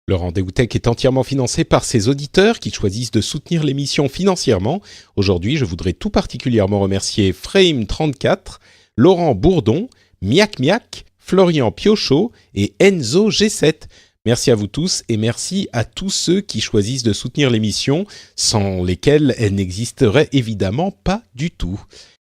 Le Rendez-vous Tech est entièrement financé par ses auditeurs qui choisissent de soutenir l'émission financièrement. Aujourd'hui, je voudrais tout particulièrement remercier Frame34, Laurent Bourdon, Miak Miak, Florian Piochot et Enzo G7. Merci à vous tous et merci à tous ceux qui choisissent de soutenir l'émission, sans lesquels elle n'existerait évidemment pas du tout.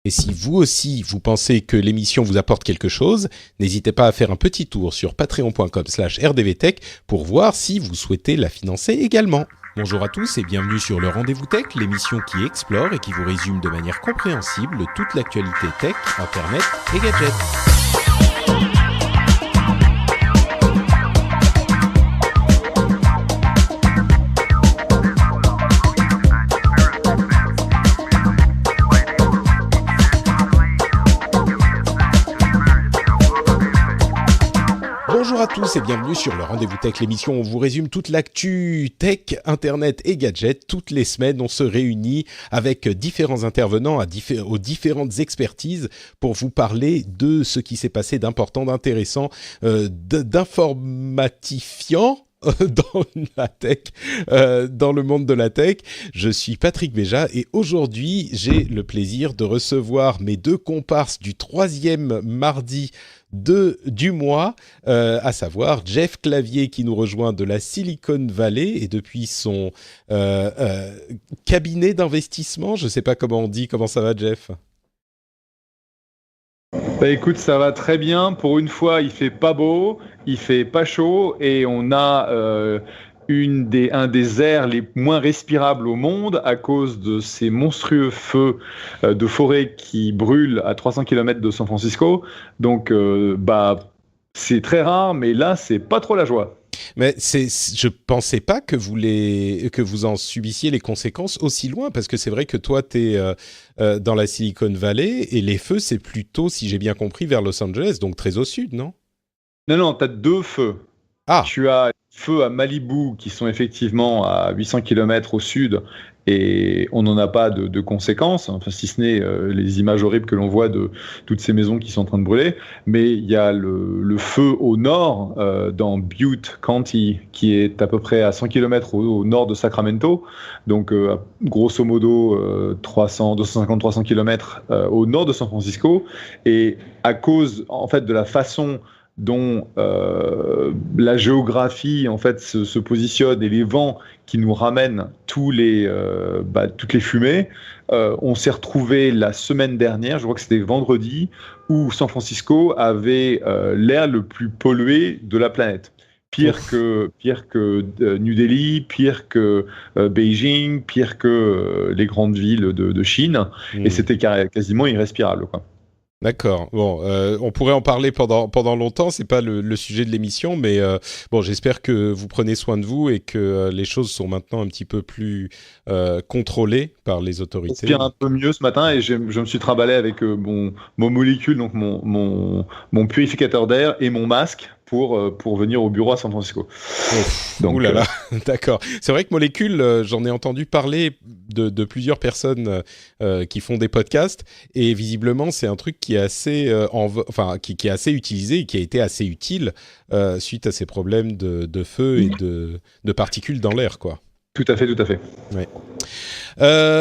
Et si vous aussi, vous pensez que l'émission vous apporte quelque chose, n'hésitez pas à faire un petit tour sur patreon.com/rdvtech pour voir si vous souhaitez la financer également. Bonjour à tous et bienvenue sur le Rendez-vous Tech, l'émission qui explore et qui vous résume de manière compréhensible toute l'actualité tech, internet et gadgets. Bonjour à tous et bienvenue sur le Rendez-vous Tech, l'émission où on vous résume toute l'actu tech, internet et gadgets. Toutes les semaines, on se réunit avec différents intervenants aux différentes expertises pour vous parler de ce qui s'est passé d'important, d'intéressant, d'informatifiant dans la tech, dans le monde de la tech. Je suis Patrick Béja et aujourd'hui, j'ai le plaisir de recevoir mes deux comparses du 3e mardi du mois, à savoir Jeff Clavier qui nous rejoint de la Silicon Valley et depuis son cabinet d'investissement. Je ne sais pas comment on dit. Comment ça va, Jeff ? Bah écoute, ça va très bien. Pour une fois, il fait pas beau, il fait pas chaud et on a un des airs les moins respirables au monde à cause de ces monstrueux feux de forêt qui brûlent à 300 km de San Francisco. Donc, c'est très rare, mais là, c'est pas trop la joie. Mais je pensais pas que vous en subissiez les conséquences aussi loin, parce que c'est vrai que toi, tu es dans la Silicon Valley, et les feux, c'est plutôt, si j'ai bien compris, vers Los Angeles, donc très au sud, non ? Non, tu as deux feux. Ah. Tu as feux à Malibu, qui sont effectivement à 800 km au sud, et on n'en a pas de conséquences, enfin, si ce n'est les images horribles que l'on voit de toutes ces maisons qui sont en train de brûler. Mais il y a le feu au nord, dans Butte County, qui est à peu près à 100 km au nord de Sacramento, donc grosso modo 250-300 km au nord de San Francisco. Et à cause en fait de la façon dont la géographie en fait se positionne et les vents qui nous ramènent toutes les fumées, on s'est retrouvé la semaine dernière, je crois que c'était vendredi, où San Francisco avait l'air le plus pollué de la planète. Pire que New Delhi, pire que Beijing, pire que les grandes villes de Chine, et c'était quasiment irrespirable, quoi. D'accord. Bon, on pourrait en parler pendant longtemps. C'est pas le sujet de l'émission, mais bon, j'espère que vous prenez soin de vous et que les choses sont maintenant un petit peu plus contrôlées par les autorités. Ça respire un peu mieux ce matin et je me suis trimballé avec mon molécule, donc mon purificateur d'air et mon masque pour venir au bureau à San Francisco. Ouh là là, d'accord. C'est vrai que Molécule, j'en ai entendu parler de plusieurs personnes qui font des podcasts et visiblement c'est un truc qui est assez, qui est assez utilisé et qui a été assez utile suite à ces problèmes de feu et de particules dans l'air, quoi. Tout à fait. Ouais.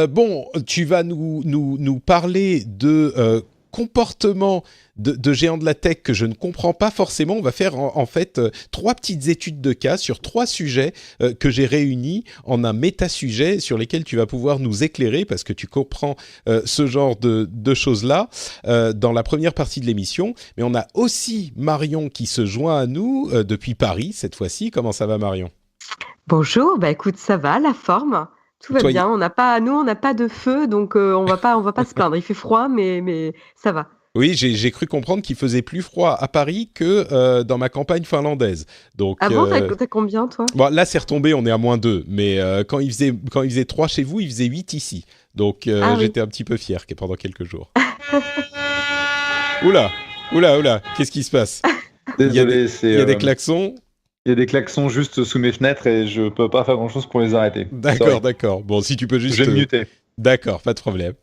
Bon, tu vas nous parler de comportement de géants de la tech que je ne comprends pas forcément. On va faire en fait 3 petites études de cas sur 3 sujets que j'ai réunis en un méta-sujet sur lesquels tu vas pouvoir nous éclairer parce que tu comprends ce genre de choses-là dans la première partie de l'émission. Mais on a aussi Marion qui se joint à nous depuis Paris cette fois-ci. Comment ça va, Marion ? Bonjour, écoute, ça va, la forme, tout va bien. On n'a pas de feu, donc on va pas se plaindre. Il fait froid, mais ça va. Oui, j'ai cru comprendre qu'il faisait plus froid à Paris que dans ma campagne finlandaise. Donc, ah bon, t'as combien, toi ? Bon, là, c'est retombé, on est à -2. Mais quand il faisait 3 chez vous, il faisait 8 ici. Donc, j'étais un petit peu fier pendant quelques jours. Oula, qu'est-ce qui se passe ? Désolé, il y a des klaxons. Il y a des klaxons juste sous mes fenêtres et je peux pas faire grand-chose pour les arrêter. D'accord. Bon, si tu peux juste... Je vais me muter. D'accord, pas de problème.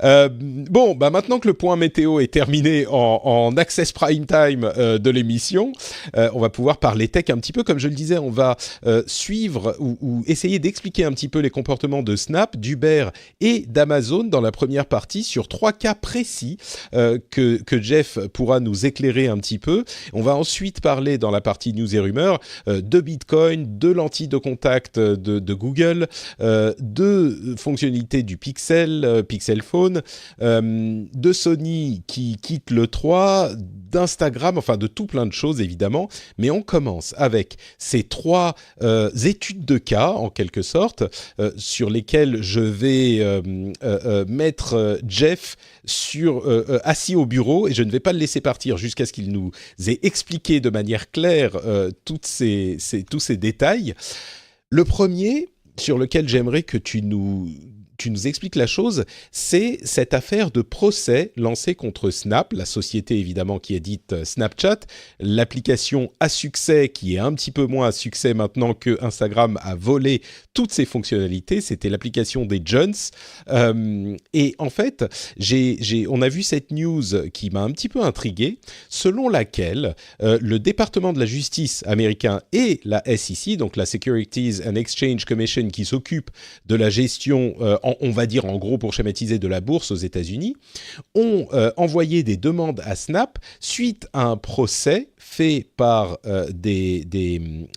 Bon, bah maintenant que le point météo est terminé en access prime time de l'émission, on va pouvoir parler tech un petit peu. Comme je le disais, on va suivre ou essayer d'expliquer un petit peu les comportements de Snap, d'Uber et d'Amazon dans la première partie sur 3 cas précis que Jeff pourra nous éclairer un petit peu. On va ensuite parler dans la partie news et rumeurs de Bitcoin, de lentilles de contact de Google, de fonctionnalités du Pixel Phone, de Sony qui quitte l'E3, d'Instagram, enfin de tout plein de choses évidemment, mais on commence avec ces 3 études de cas en quelque sorte, sur lesquelles je vais mettre Jeff assis au bureau, et je ne vais pas le laisser partir jusqu'à ce qu'il nous ait expliqué de manière claire tous ces détails. Le premier sur lequel j'aimerais que tu nous expliques la chose, c'est cette affaire de procès lancé contre Snap, la société évidemment qui est dite Snapchat, l'application à succès qui est un petit peu moins à succès maintenant que Instagram a volé toutes ses fonctionnalités. C'était l'application des Jones. Et en fait, on a vu cette news qui m'a un petit peu intrigué, selon laquelle le département de la justice américain et la SEC, donc la Securities and Exchange Commission, qui s'occupe de la gestion on va dire en gros pour schématiser de la bourse aux États-Unis, ont envoyé des demandes à Snap suite à un procès fait par des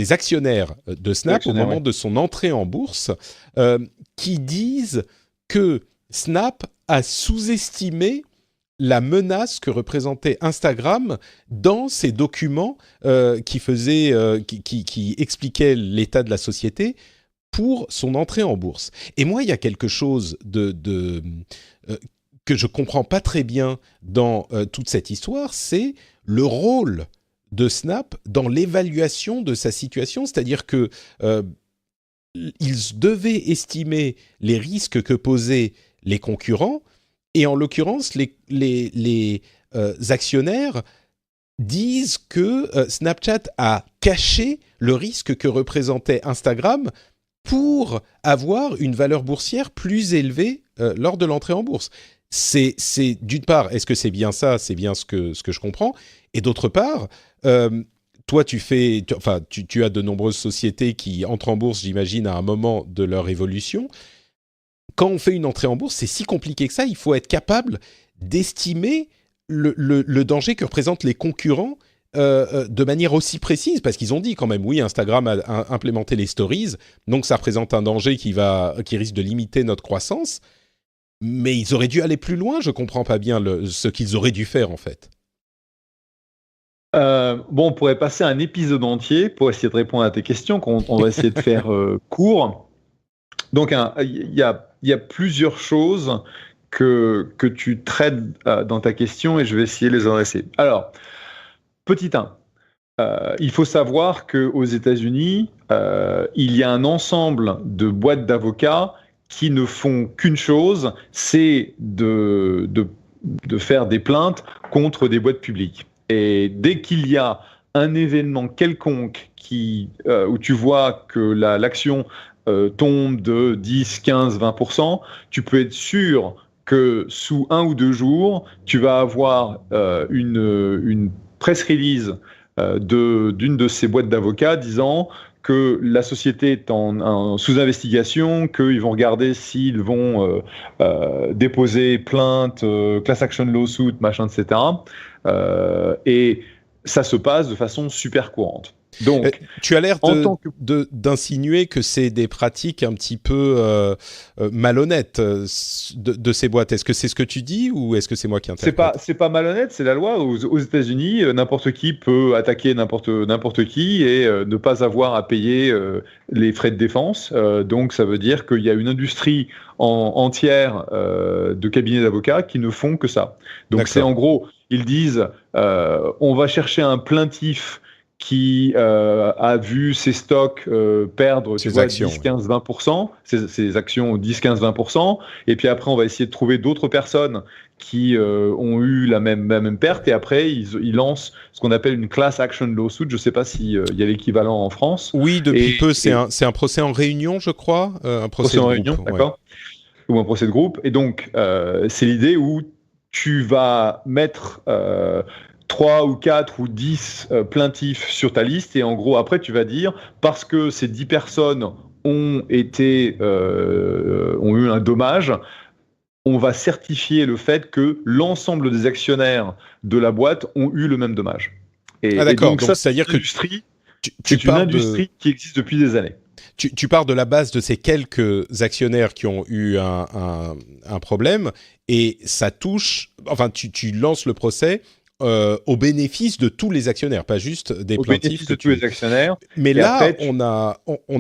actionnaires de Snap au moment de son entrée en bourse, qui disent que Snap a sous-estimé la menace que représentait Instagram dans ces documents qui expliquaient l'état de la société pour son entrée en bourse. Et moi, il y a quelque chose que je comprends pas très bien dans toute cette histoire, c'est le rôle de Snap dans l'évaluation de sa situation, c'est-à-dire que ils devaient estimer les risques que posaient les concurrents, et en l'occurrence, les actionnaires disent que Snapchat a caché le risque que représentait Instagram pour avoir une valeur boursière plus élevée lors de l'entrée en bourse. C'est d'une part, est-ce que c'est bien ça? C'est bien ce que je comprends. Et d'autre part, toi, tu as de nombreuses sociétés qui entrent en bourse, j'imagine, à un moment de leur évolution. Quand on fait une entrée en bourse, c'est si compliqué que ça. Il faut être capable d'estimer le danger que représentent les concurrents de manière aussi précise, parce qu'ils ont dit quand même, oui, Instagram a implémenté les stories, donc ça représente un danger qui risque de limiter notre croissance, mais ils auraient dû aller plus loin. Je comprends pas bien ce qu'ils auraient dû faire en fait. On pourrait passer un épisode entier pour essayer de répondre à tes questions, on va essayer de faire court. Donc il y a plusieurs choses que tu traites dans ta question, et je vais essayer de les adresser. Alors, petit 1, il faut savoir qu'aux États-Unis, il y a un ensemble de boîtes d'avocats qui ne font qu'une chose, c'est de faire des plaintes contre des boîtes publiques. Et dès qu'il y a un événement quelconque où tu vois que l'action tombe de 10, 15, 20%, tu peux être sûr que sous 1 ou 2 jours, tu vas avoir une press release d'une de ces boîtes d'avocats disant que la société est sous investigation, qu'ils vont regarder s'ils vont déposer plainte, class action lawsuit, machin, etc. Et ça se passe de façon super courante. Donc, tu as l'air d'insinuer que c'est des pratiques un petit peu malhonnêtes de ces boîtes. Est-ce que c'est ce que tu dis, ou est-ce que c'est moi qui interprète? C'est pas malhonnête, c'est la loi. Aux États-Unis, n'importe qui peut attaquer n'importe qui et ne pas avoir à payer les frais de défense. Donc ça veut dire qu'il y a une industrie entière de cabinets d'avocats qui ne font que ça. Donc c'est en gros, ils disent on va chercher un plaintif qui a vu ses stocks perdre ses actions, 10, 15, 20%, ses actions 10, 15, 20%, et puis après on va essayer de trouver d'autres personnes qui ont eu la même perte, et après ils lancent ce qu'on appelle une class action lawsuit. Je ne sais pas s'il y a l'équivalent en France. Oui, depuis peu, c'est un procès en réunion, je crois, un procès en de réunion, groupe, d'accord, ou un procès de groupe, et donc c'est l'idée où tu vas mettre 3 ou 4 ou 10 plaintifs sur ta liste, et en gros après tu vas dire, parce que ces 10 personnes ont eu un dommage, on va certifier le fait que l'ensemble des actionnaires de la boîte ont eu le même dommage. Ah d'accord, donc c'est-à-dire que c'est une industrie qui existe depuis des années. Tu pars de la base de ces quelques actionnaires qui ont eu un problème, et ça touche, enfin tu lances le procès au bénéfice de tous les actionnaires, pas juste des plaintifs. Au bénéfice de tous les actionnaires. Mais là, après, on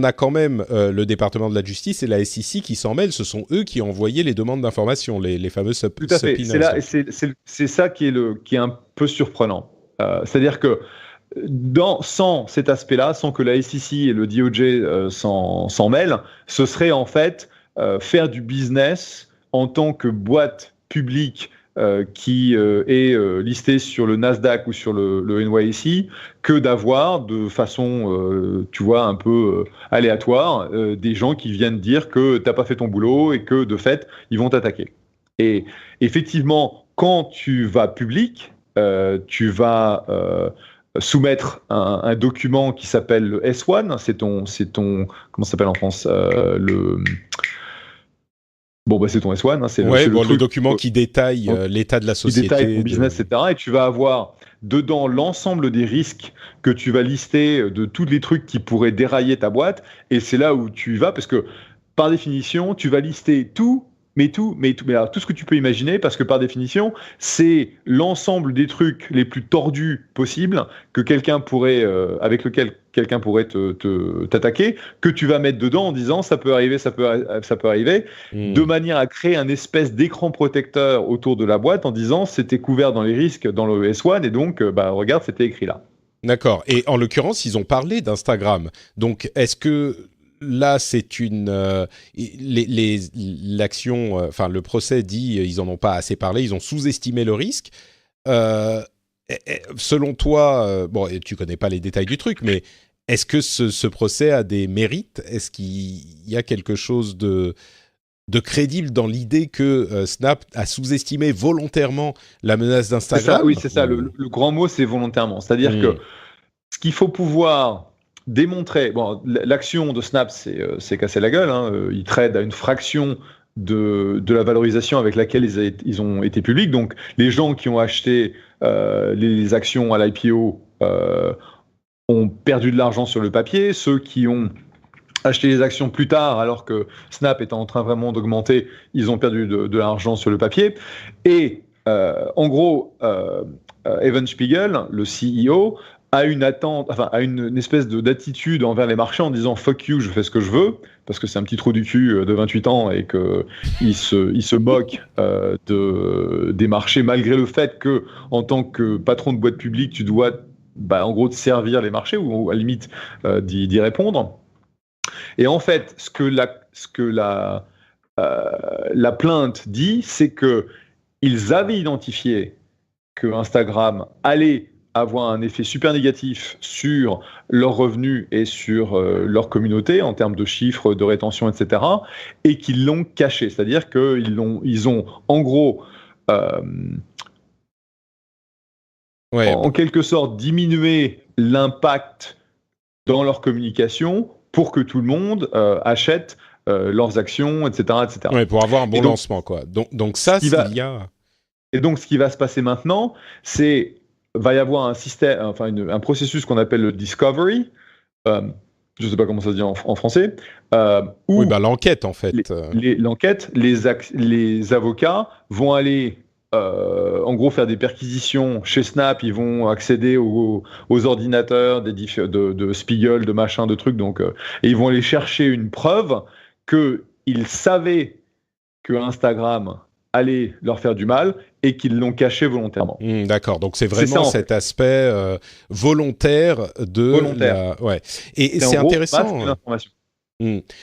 a quand même le département de la justice et la SEC qui s'en mêlent. Ce sont eux qui ont envoyé les demandes d'information, les fameux subpoenas. Tout à fait. C'est ça qui est un peu surprenant. C'est-à-dire que sans cet aspect-là, sans que la SEC et le DOJ s'en mêlent, ce serait en fait faire du business en tant que boîte publique qui est listée sur le Nasdaq ou sur le NYSE, que d'avoir de façon, tu vois, un peu aléatoire, des gens qui viennent dire que t'as pas fait ton boulot et que de fait, ils vont t'attaquer. Et effectivement, quand tu vas public, tu vas soumettre un document qui s'appelle le S1, c'est ton comment ça s'appelle en France, c'est ton S1, hein, c'est le document qui détaille l'état de la société, qui détaille ton business, etc. Et tu vas avoir dedans l'ensemble des risques que tu vas lister, de tous les trucs qui pourraient dérailler ta boîte. Et c'est là où tu vas, parce que par définition, tu vas lister tout alors, tout ce que tu peux imaginer, parce que par définition, c'est l'ensemble des trucs les plus tordus possibles que avec lequel quelqu'un pourrait t'attaquer, que tu vas mettre dedans en disant ça peut arriver, de manière à créer un espèce d'écran protecteur autour de la boîte en disant c'était couvert dans les risques dans le S1, et donc regarde, c'était écrit là. D'accord. Et en l'occurrence, ils ont parlé d'Instagram. Donc, est-ce que là, c'est l'action, enfin le procès dit ils en ont pas assez parlé, ils ont sous-estimé le risque. Selon toi, tu connais pas les détails du truc, mais est-ce que ce procès a des mérites ? Est-ce qu'il y a quelque chose de crédible dans l'idée que Snap a sous-estimé volontairement la menace d'Instagram ? C'est ça. Le grand mot, c'est volontairement. C'est-à-dire que ce qu'il faut pouvoir démontrer, l'action de Snap, c'est casser la gueule, hein. Ils trade à une fraction de la valorisation avec laquelle ils ont été publics. Donc, les gens qui ont acheté les actions à l'IPO ont perdu de l'argent sur le papier. Ceux qui ont acheté les actions plus tard, alors que Snap était en train vraiment d'augmenter, ils ont perdu de l'argent sur le papier. Et en gros, Evan Spiegel, le CEO, a une espèce d'attitude envers les marchés en disant fuck you, je fais ce que je veux, parce que c'est un petit trou du cul de 28 ans et qu'il se moque des marchés, malgré le fait que en tant que patron de boîte publique, tu dois en gros te servir les marchés ou à la limite d'y répondre. Et en fait, ce que la plainte dit, c'est que ils avaient identifié que Instagram allait avoir un effet super négatif sur leurs revenus et sur leur communauté en termes de chiffres, de rétention, etc. et qu'ils l'ont caché. C'est-à-dire qu'ils ont en gros en quelque sorte diminué l'impact dans leur communication pour que tout le monde achète leurs actions, etc. etc. Ouais, pour avoir un bon lancement, quoi. Donc ça, Et donc, ce qui va se passer maintenant, va y avoir un système, un processus qu'on appelle le discovery. Je ne sais pas comment ça se dit en français. Où l'enquête, en fait. L'enquête, les avocats vont aller, en gros, faire des perquisitions chez Snap. Ils vont accéder aux ordinateurs de Spiegel, de machin, de trucs. Donc, et ils vont aller chercher une preuve qu'ils savaient que Instagram allait leur faire du mal et qu'ils l'ont caché volontairement. D'accord, donc c'est vraiment cet aspect volontaire de ouais. Et c'est intéressant.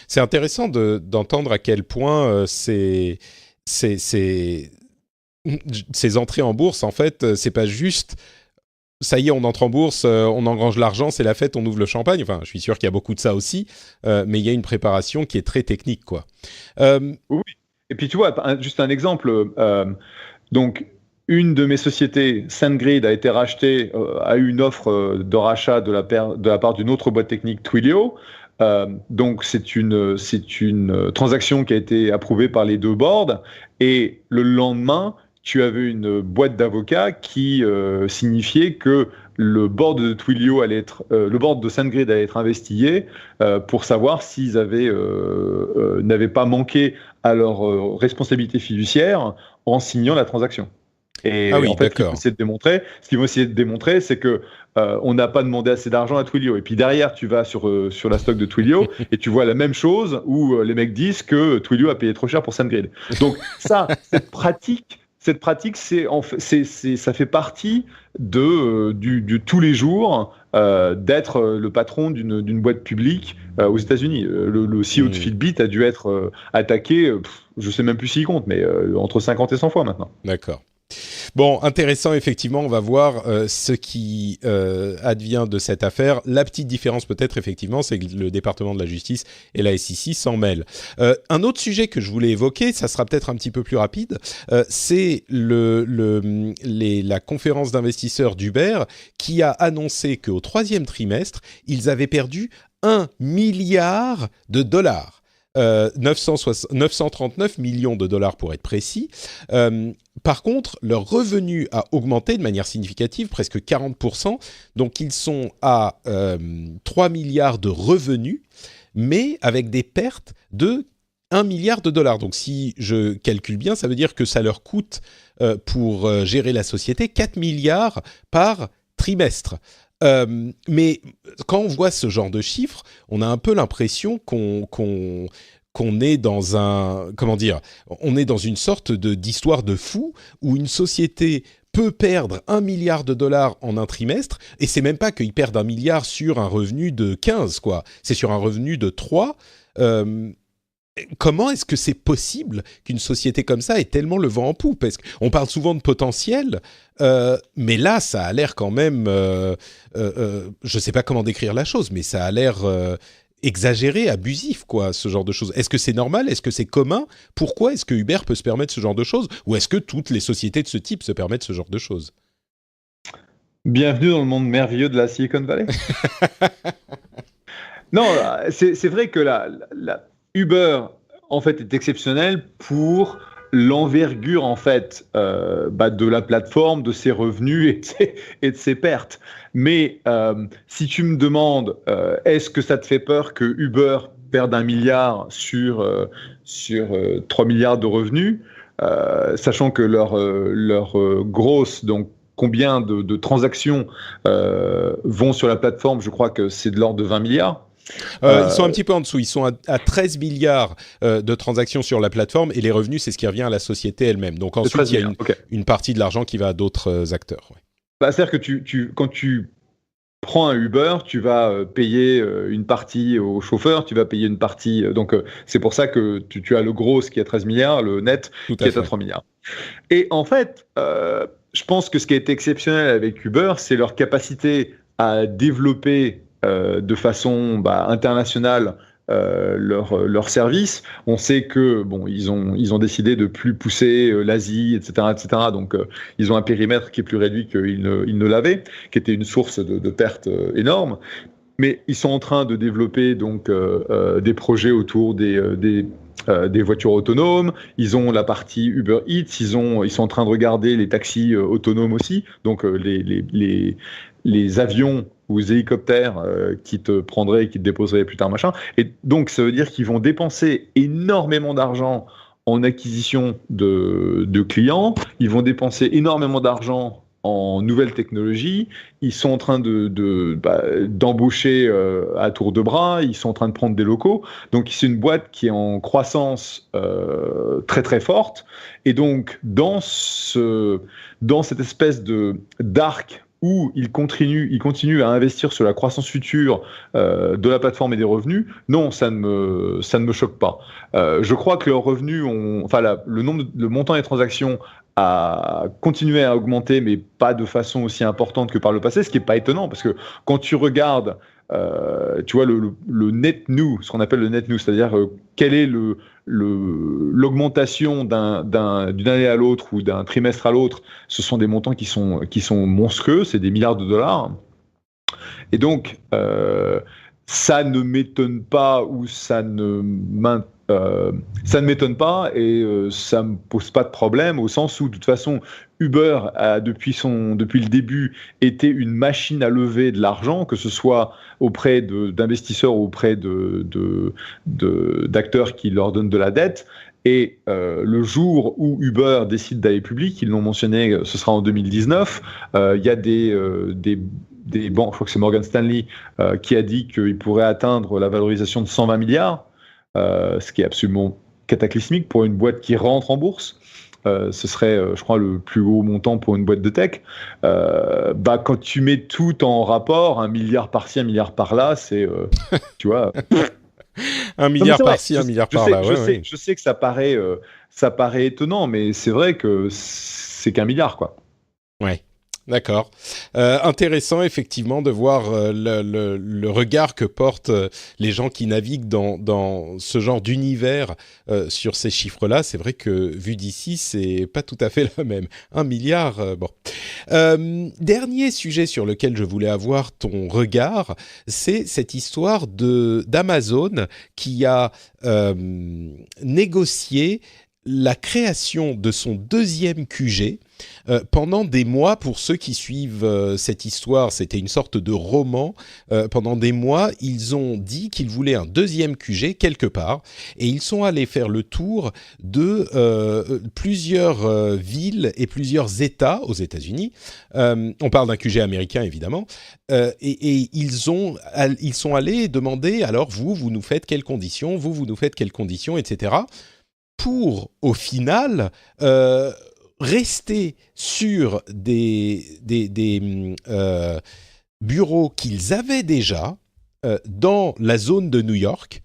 C'est intéressant d'entendre à quel point ces entrées en bourse, en fait, c'est pas juste ça y est, on entre en bourse, on engrange l'argent, c'est la fête, on ouvre le champagne. Enfin, je suis sûr qu'il y a beaucoup de ça aussi, mais il y a une préparation qui est très technique, quoi. Oui. Et puis tu vois, juste un exemple. Donc, une de mes sociétés, SendGrid, a été rachetée, a eu une offre de rachat de la part d'une autre boîte technique, Twilio. Donc, c'est une transaction qui a été approuvée par les deux boards. Et le lendemain, tu avais une boîte d'avocats qui signifiait que le board de Twilio le board de SendGrid allait être investigué pour savoir s'ils n'avaient pas manqué à leur responsabilité fiduciaire en signant la transaction. Et en fait, ce qu'ils vont essayer de démontrer, c'est que on n'a pas demandé assez d'argent à Twilio. Et puis derrière, tu vas sur la stock de Twilio et tu vois la même chose où les mecs disent que Twilio a payé trop cher pour SendGrid. Donc cette pratique, ça fait partie du tous les jours d'être le patron d'une boîte publique aux États-Unis. Le CEO de Fitbit a dû être attaqué, je sais même plus s'il compte, mais entre 50 et 100 fois maintenant. D'accord. Bon, intéressant, effectivement, on va voir ce qui advient de cette affaire. La petite différence peut-être, effectivement, c'est que le département de la justice et la SEC s'en mêlent. Un autre sujet que je voulais évoquer, ça sera peut-être un petit peu plus rapide, c'est la conférence d'investisseurs d'Uber qui a annoncé qu'au 3e trimestre, ils avaient perdu $1 milliard. 939 millions de dollars pour être précis. Par contre, leur revenu a augmenté de manière significative, presque 40%. Donc, ils sont à 3 milliards de revenus, mais avec des pertes de 1 milliard de dollars. Donc, si je calcule bien, ça veut dire que ça leur coûte, pour gérer la société, 4 milliards par trimestre. Mais quand on voit ce genre de chiffres, on a un peu l'impression qu'on est dans on est dans une sorte d'histoire de fou où une société peut perdre 1 milliard de dollars en un trimestre, et c'est même pas qu'ils perdent 1 milliard sur un revenu de 15, quoi. C'est sur un revenu de 3. Comment est-ce que c'est possible qu'une société comme ça ait tellement le vent en poupe? Parce qu'on parle souvent de potentiel, mais là, ça a l'air quand même... je ne sais pas comment décrire la chose, mais ça a l'air exagéré, abusif, quoi, ce genre de choses. Est-ce que c'est normal? Est-ce que c'est commun? Pourquoi est-ce que Uber peut se permettre ce genre de choses? Ou est-ce que toutes les sociétés de ce type se permettent ce genre de choses? Bienvenue dans le monde merveilleux de la Silicon Valley. Non, c'est vrai que Uber, en fait, est exceptionnel pour l'envergure, en fait, de la plateforme, de ses revenus et de ses pertes. Mais si tu me demandes, est-ce que ça te fait peur que Uber perde 1 milliard sur 3 milliards de revenus, sachant que leur grosse, donc combien de transactions vont sur la plateforme, je crois que c'est de l'ordre de 20 milliards. Ils sont un petit peu en dessous. Ils sont à 13 milliards de transactions sur la plateforme, et les revenus, c'est ce qui revient à la société elle-même. Donc ensuite, il y a une partie de l'argent qui va à d'autres acteurs. Ouais. C'est-à-dire que quand tu prends un Uber, tu vas payer une partie au chauffeur, tu vas payer une partie... donc c'est pour ça que tu as le gros qui est à 13 milliards, le net qui est à 3 milliards. Et en fait, je pense que ce qui a été exceptionnel avec Uber, c'est leur capacité à développer de façon internationale leur service. On sait que ils ont décidé de plus pousser l'Asie, etc., etc. Donc ils ont un périmètre qui est plus réduit qu'ils ne l'avaient, qui était une source de pertes énorme. Mais ils sont en train de développer donc des projets autour des voitures autonomes. Ils ont la partie Uber Eats. Ils sont en train de regarder les taxis autonomes aussi. Donc les avions ou les hélicoptères qui te prendraient et qui te déposeraient plus tard, machin. Et donc, ça veut dire qu'ils vont dépenser énormément d'argent en acquisition de clients. Ils vont dépenser énormément d'argent en nouvelles technologies, ils sont en train d'embaucher à tour de bras, ils sont en train de prendre des locaux. Donc c'est une boîte qui est en croissance très très forte. Et donc dans cette espèce d'arc où ils continuent à investir sur la croissance future de la plateforme et des revenus, non, ça ne me choque pas. Je crois que leurs revenus le montant des transactions a continué à augmenter, mais pas de façon aussi importante que par le passé, ce qui n'est pas étonnant, parce que quand tu regardes, tu vois, le net new, ce qu'on appelle le net new, c'est-à-dire quelle est l'augmentation d'une année à l'autre ou d'un trimestre à l'autre, ce sont des montants qui sont monstrueux, c'est des milliards de dollars. Et donc, ça ne m'étonne pas ou ça ne m'étonne pas et ça me pose pas de problème au sens où de toute façon Uber a depuis le début été une machine à lever de l'argent, que ce soit auprès d'investisseurs ou auprès d'acteurs qui leur donnent de la dette. Et le jour où Uber décide d'aller public, ils l'ont mentionné, ce sera en 2019, il y a des banques, je crois que c'est Morgan Stanley, qui a dit qu'il pourrait atteindre la valorisation de 120 milliards. Ce qui est absolument cataclysmique pour une boîte qui rentre en bourse. Ce serait, je crois, le plus haut montant pour une boîte de tech. Quand tu mets tout en rapport, 1 milliard par-ci, 1 milliard par-là, c'est, tu vois... 1 milliard par-ci, 1 milliard par-là. Je sais que ça paraît étonnant, mais c'est vrai que c'est qu'1 milliard, quoi. Ouais. D'accord. Intéressant effectivement de voir le regard que portent les gens qui naviguent dans ce genre d'univers sur ces chiffres-là. C'est vrai que vu d'ici, c'est pas tout à fait le même. 1 milliard, bon. Dernier sujet sur lequel je voulais avoir ton regard, c'est cette histoire d'Amazon qui a négocié la création de son deuxième QG. Pendant des mois, pour ceux qui suivent cette histoire, c'était une sorte de roman. Pendant des mois, ils ont dit qu'ils voulaient un deuxième QG quelque part, et ils sont allés faire le tour de plusieurs villes et plusieurs États aux États-Unis. On parle d'un QG américain évidemment, et ils sont allés demander alors vous nous faites quelles conditions, vous nous faites quelles conditions, etc. Pour au final rester sur des bureaux qu'ils avaient déjà dans la zone de New York.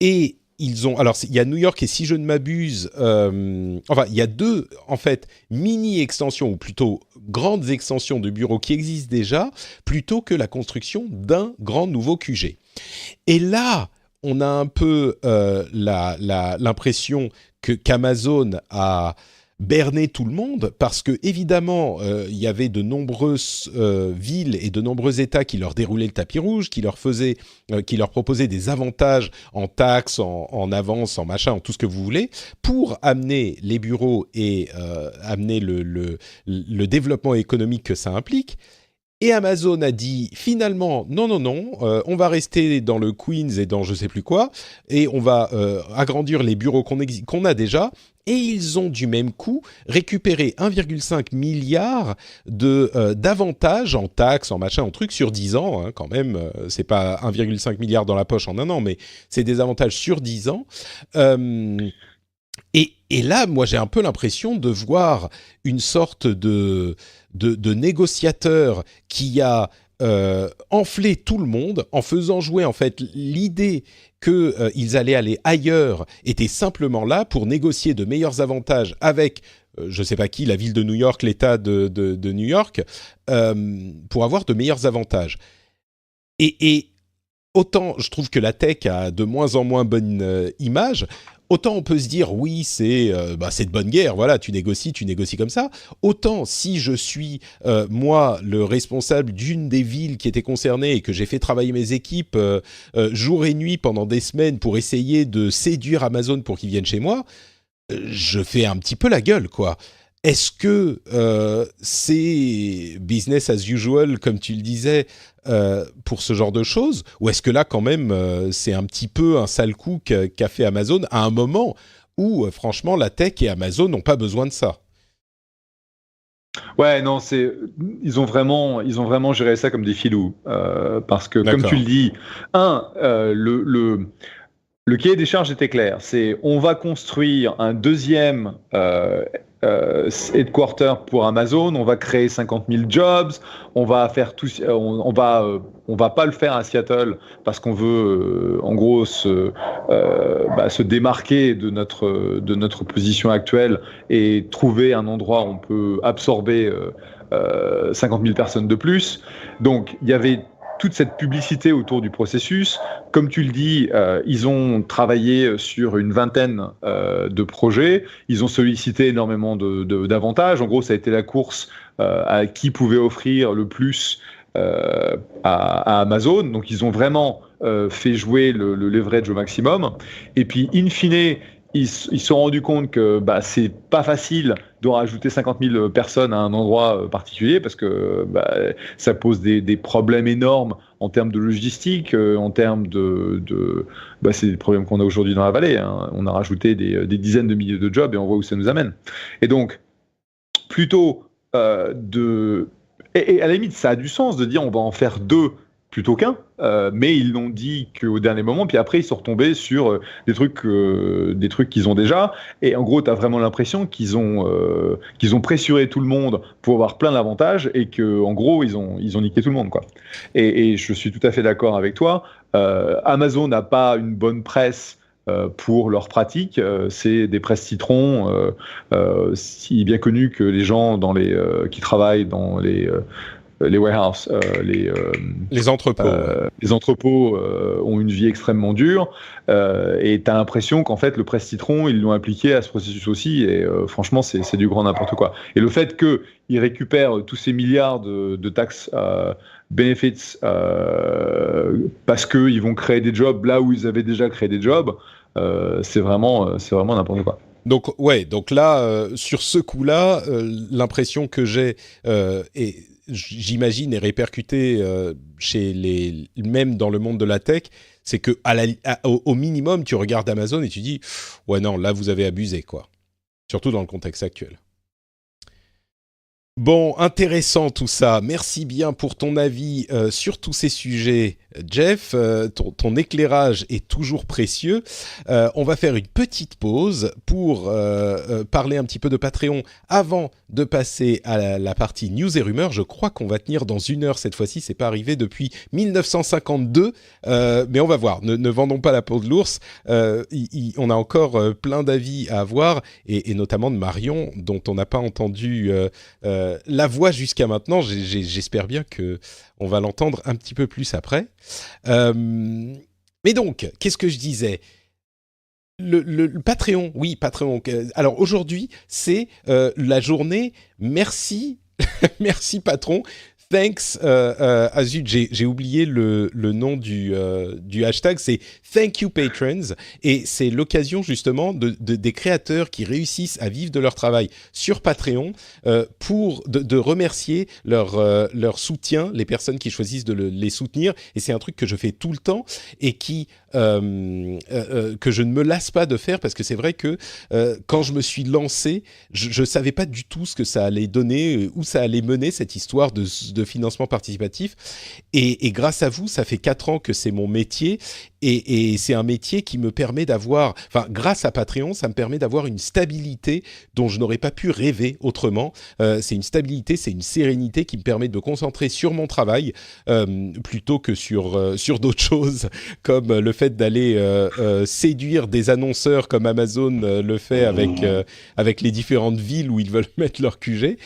Et ils ont... Alors, il y a New York et si je ne m'abuse... il y a 2, en fait, mini-extensions, ou plutôt grandes extensions de bureaux qui existent déjà, plutôt que la construction d'un grand nouveau QG. Et là, on a un peu l'impression qu'Amazon a berner tout le monde parce que évidemment il y avait de nombreuses villes et de nombreux États qui leur déroulaient le tapis rouge, qui leur proposaient des avantages en taxes, en avance, en machin, en tout ce que vous voulez, pour amener les bureaux et amener le développement économique que ça implique. Et Amazon a dit finalement non, on va rester dans le Queens et dans je sais plus quoi, et on va agrandir les bureaux qu'on a déjà. Et ils ont du même coup récupéré 1,5 milliard d'avantages en taxes, en machin, en trucs sur 10 ans, hein, quand même. C'est pas 1,5 milliard dans la poche en un an, mais c'est des avantages sur 10 ans. Et là, moi, j'ai un peu l'impression de voir une sorte de négociateur qui a enflé tout le monde en faisant jouer en fait l'idée qu'ils allaient aller ailleurs était simplement là pour négocier de meilleurs avantages avec je ne sais pas qui, la ville de New York, l'État de New York, pour avoir de meilleurs avantages. Et autant je trouve que la tech a de moins en moins bonne image, autant on peut se dire oui, c'est de bonne guerre, voilà, tu négocies comme ça. Autant si je suis moi le responsable d'une des villes qui était concernée et que j'ai fait travailler mes équipes jour et nuit pendant des semaines pour essayer de séduire Amazon pour qu'ils viennent chez moi, je fais un petit peu la gueule, quoi. Est-ce que c'est business as usual, comme tu le disais, pour ce genre de choses, ou est-ce que là, quand même, c'est un petit peu un sale coup qu'a fait Amazon à un moment où, franchement, la tech et Amazon n'ont pas besoin de ça? Ouais, non, ils ont vraiment géré ça comme des filous, parce que comme tu le dis, le cahier des charges était clair. C'est on va construire un deuxième headquarter pour Amazon, on va créer 50 000 jobs, on va faire tout, on va pas le faire à Seattle parce qu'on veut en gros se démarquer de notre position actuelle et trouver un endroit où on peut absorber 50 000 personnes de plus. Donc il y avait toute cette publicité autour du processus. Comme tu le dis, ils ont travaillé sur une vingtaine de projets. Ils ont sollicité énormément d'avantages. En gros, ça a été la course à qui pouvait offrir le plus à Amazon. Donc, ils ont vraiment fait jouer le leverage au maximum. Et puis, in fine, ils se sont rendus compte que c'est pas facile de rajouter 50 000 personnes à un endroit particulier parce que ça pose des problèmes énormes en termes de logistique, en termes c'est des problèmes qu'on a aujourd'hui dans la vallée. Hein. On a rajouté des dizaines de milliers de jobs et on voit où ça nous amène. Et donc, plutôt et à la limite, ça a du sens de dire on va en faire 2 plutôt qu'un, mais ils l'ont dit qu'au dernier moment, puis après ils sont retombés sur des trucs qu'ils ont déjà, et en gros tu as vraiment l'impression qu'ils ont pressuré tout le monde pour avoir plein d'avantages, et qu'en gros ils ont niqué tout le monde, quoi. Et je suis tout à fait d'accord avec toi, Amazon n'a pas une bonne presse pour leurs pratiques, c'est des presses citrons, si bien connu que les gens qui travaillent dans les warehouses, les entrepôts. Les entrepôts ont une vie extrêmement dure, et tu as l'impression qu'en fait le presse citron ils l'ont appliqué à ce processus aussi, et franchement c'est du grand n'importe quoi. Et le fait qu'ils récupèrent tous ces milliards de taxes benefits parce qu'ils vont créer des jobs là où ils avaient déjà créé des jobs, c'est vraiment n'importe quoi. Donc là, sur ce coup-là, l'impression que j'ai j'imagine est répercutée même dans le monde de la tech, c'est que au minimum, tu regardes Amazon et tu dis ouais non, là vous avez abusé, quoi. Surtout dans le contexte actuel. Bon, intéressant tout ça. Merci bien pour ton avis sur tous ces sujets, Jeff. Ton éclairage est toujours précieux. On va faire une petite pause pour parler un petit peu de Patreon avant de passer à la partie news et rumeurs. Je crois qu'on va tenir dans 1 heure cette fois-ci. C'est pas arrivé depuis 1952, mais on va voir. Ne vendons pas la peau de l'ours. On a encore plein d'avis à avoir, et notamment de Marion, dont on n'a pas entendu la voix jusqu'à maintenant. J'espère bien qu'on va l'entendre un petit peu plus après. Mais donc, qu'est-ce que je disais ? Le Patreon, oui, Patreon. Alors aujourd'hui, c'est la journée merci, merci patron. Thanks, zut, j'ai oublié le nom du hashtag, c'est Thank you patrons, et c'est l'occasion justement des créateurs qui réussissent à vivre de leur travail sur Patreon pour de remercier leur soutien, les personnes qui choisissent de les soutenir, et c'est un truc que je fais tout le temps et que je ne me lasse pas de faire, parce que c'est vrai que quand je me suis lancé, je savais pas du tout ce que ça allait donner, où ça allait mener cette histoire de financement participatif, et grâce à vous, ça fait 4 ans que c'est mon métier, et c'est un métier qui me permet d'avoir, enfin grâce à Patreon, ça me permet d'avoir une stabilité dont je n'aurais pas pu rêver autrement. C'est une stabilité, c'est une sérénité qui me permet de me concentrer sur mon travail plutôt que sur d'autres choses, comme le fait d'aller séduire des annonceurs comme Amazon le fait avec les différentes villes où ils veulent mettre leur QG.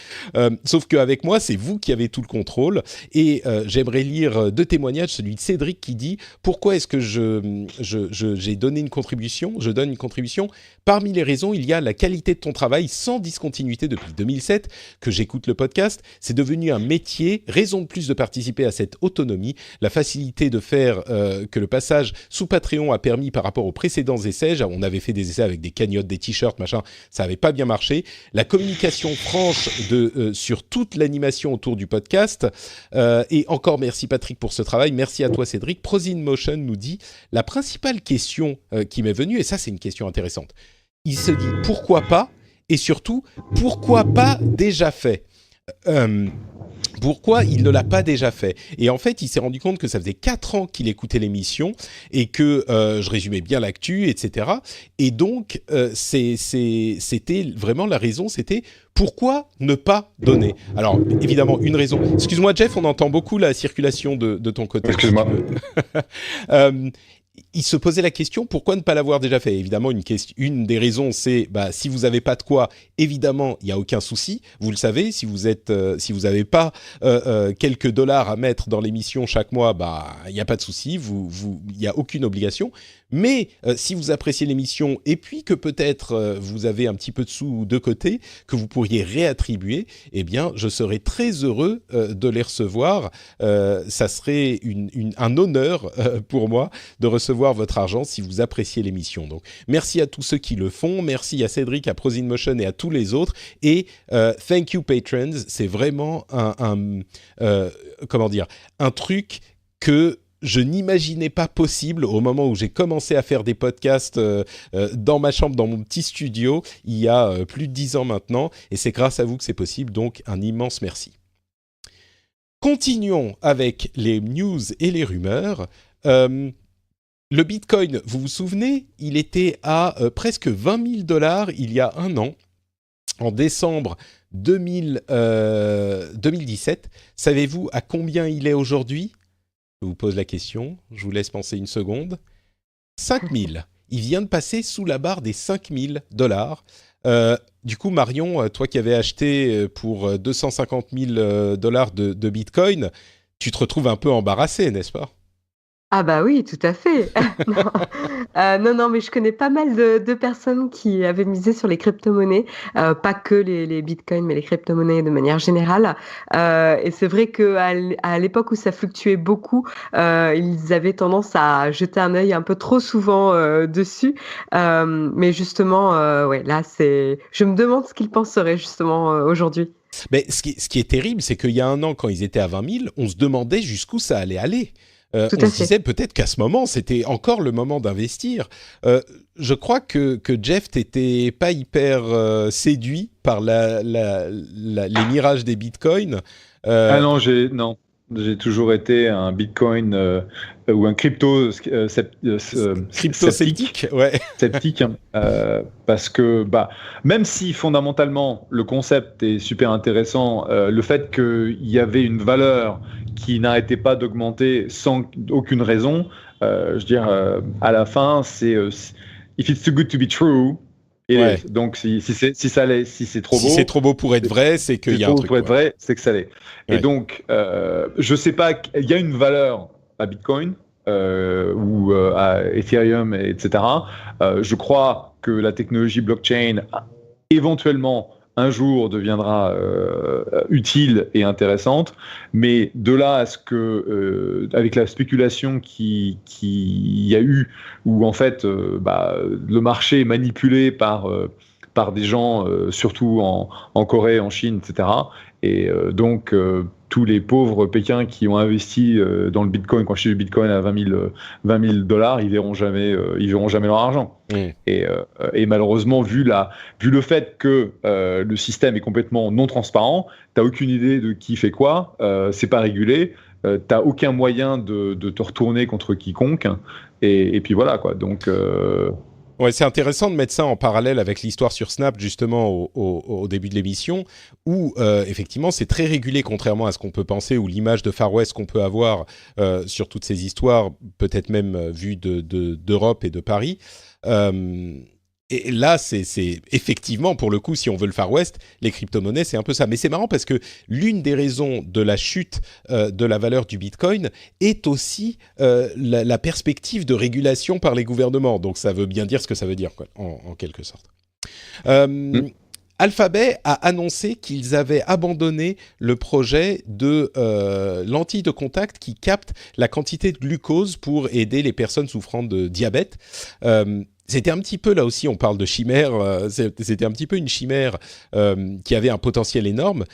Sauf qu'avec moi, c'est vous qui avez tout le contrôle, et j'aimerais lire 2 témoignages, celui de Cédric qui dit « Pourquoi est-ce que j'ai donné une contribution, je donne une contribution. Parmi les raisons, il y a la qualité de ton travail sans discontinuité depuis 2007, que j'écoute le podcast. C'est devenu un métier, raison de plus de participer à cette autonomie. La facilité de faire que le passage sous Patreon a permis par rapport aux précédents essais. On avait fait des essais avec des cagnottes, des t-shirts, machin, ça n'avait pas bien marché. La communication franche sur toute l'animation autour du podcast. Et encore merci Patrick pour ce travail. Merci à toi Cédric. Prosin Motion nous dit « La principale question qui m'est venue, et ça c'est une question intéressante, il se dit pourquoi pas, et surtout pourquoi pas déjà fait ?» pourquoi il ne l'a pas déjà fait. Et en fait, il s'est rendu compte que ça faisait 4 ans qu'il écoutait l'émission et que je résumais bien l'actu, etc. Et donc, c'était vraiment la raison, c'était pourquoi ne pas donner. Alors, évidemment, une raison. Excuse-moi, Jeff, on entend beaucoup la circulation de ton côté. Excuse-moi. Il se posait la question, pourquoi ne pas l'avoir déjà fait ? Évidemment, une des raisons, c'est si vous n'avez pas de quoi, évidemment, il n'y a aucun souci. Vous le savez, si vous n'avez pas quelques dollars à mettre dans l'émission chaque mois, il n'y a pas de souci, il n'y a aucune obligation. Mais si vous appréciez l'émission et puis que peut-être vous avez un petit peu de sous de côté que vous pourriez réattribuer, eh bien, je serais très heureux de les recevoir. Ça serait un honneur pour moi de recevoir votre argent si vous appréciez l'émission. Donc, merci à tous ceux qui le font. Merci à Cédric, à ProSinMotion et à tous les autres. Et thank you patrons. C'est vraiment un truc que je n'imaginais pas possible au moment où j'ai commencé à faire des podcasts dans ma chambre, dans mon petit studio, il y a plus de 10 ans maintenant, et c'est grâce à vous que c'est possible, donc un immense merci. Continuons avec les news et les rumeurs. Le Bitcoin, vous vous souvenez, il était à presque $20 000 il y a un an, en décembre 2017. Savez-vous à combien il est aujourd'hui ? Je vous pose la question, je vous laisse penser une seconde. 5 000. Il vient de passer sous la barre des $5 000. Du coup, Marion, toi qui avais acheté pour $250 000 de Bitcoin, tu te retrouves un peu embarrassé, n'est-ce pas ? Ah bah oui, tout à fait. Non, mais je connais pas mal de personnes qui avaient misé sur les crypto-monnaies, pas que les bitcoins, mais les crypto-monnaies de manière générale. Et c'est vrai qu'à l'époque où ça fluctuait beaucoup, ils avaient tendance à jeter un œil un peu trop souvent dessus. Mais justement, ouais, là, je me demande ce qu'ils penseraient justement aujourd'hui. Mais ce qui est terrible, c'est qu'il y a un an, quand ils étaient à 20 000, on se demandait jusqu'où ça allait aller. On se disait peut-être qu'à ce moment, c'était encore le moment d'investir. Je crois que Jeff, t'étais pas hyper séduit par les mirages des bitcoins. Ah non, j'ai toujours été un Bitcoin ou un crypto sceptique, ouais. Sceptique, parce que même si fondamentalement le concept est super intéressant, le fait qu'il y avait une valeur qui n'arrêtait pas d'augmenter sans aucune raison, je veux dire, à la fin, c'est if it's too good to be true. Et ouais. Donc si c'est trop beau, si c'est trop beau pour être vrai, c'est qu'il y a un truc. Pour être vrai, c'est que ça l'est. Ouais. Et donc je sais pas, il y a une valeur à Bitcoin ou à Ethereum, etc. Je crois que la technologie blockchain éventuellement un jour deviendra utile et intéressante, mais de là à ce que, avec la spéculation qui y a eu, où en fait le marché est manipulé par des gens, surtout en Corée, en Chine, etc. Et donc tous les pauvres Pékins qui ont investi dans le Bitcoin, qui ont acheté du Bitcoin à $20 000, ils verront jamais leur argent. Et malheureusement, vu le fait que le système est complètement non transparent, t'as aucune idée de qui fait quoi, c'est pas régulé, t'as aucun moyen de te retourner contre quiconque, et puis voilà quoi. Donc ouais, c'est intéressant de mettre ça en parallèle avec l'histoire sur Snap, justement, au début de l'émission, où, effectivement, c'est très régulé, contrairement à ce qu'on peut penser, ou l'image de Far West qu'on peut avoir sur toutes ces histoires, peut-être même vues d'Europe et de Paris. Et là, c'est effectivement, pour le coup, si on veut le Far West, les crypto-monnaies, c'est un peu ça. Mais c'est marrant parce que l'une des raisons de la chute de la valeur du Bitcoin est aussi la perspective de régulation par les gouvernements. Donc, ça veut bien dire ce que ça veut dire, quoi, en quelque sorte. Alphabet a annoncé qu'ils avaient abandonné le projet de lentilles de contact qui captent la quantité de glucose pour aider les personnes souffrant de diabète. C'était un petit peu, là aussi, on parle de chimère, c'était un petit peu une chimère qui avait un potentiel énorme.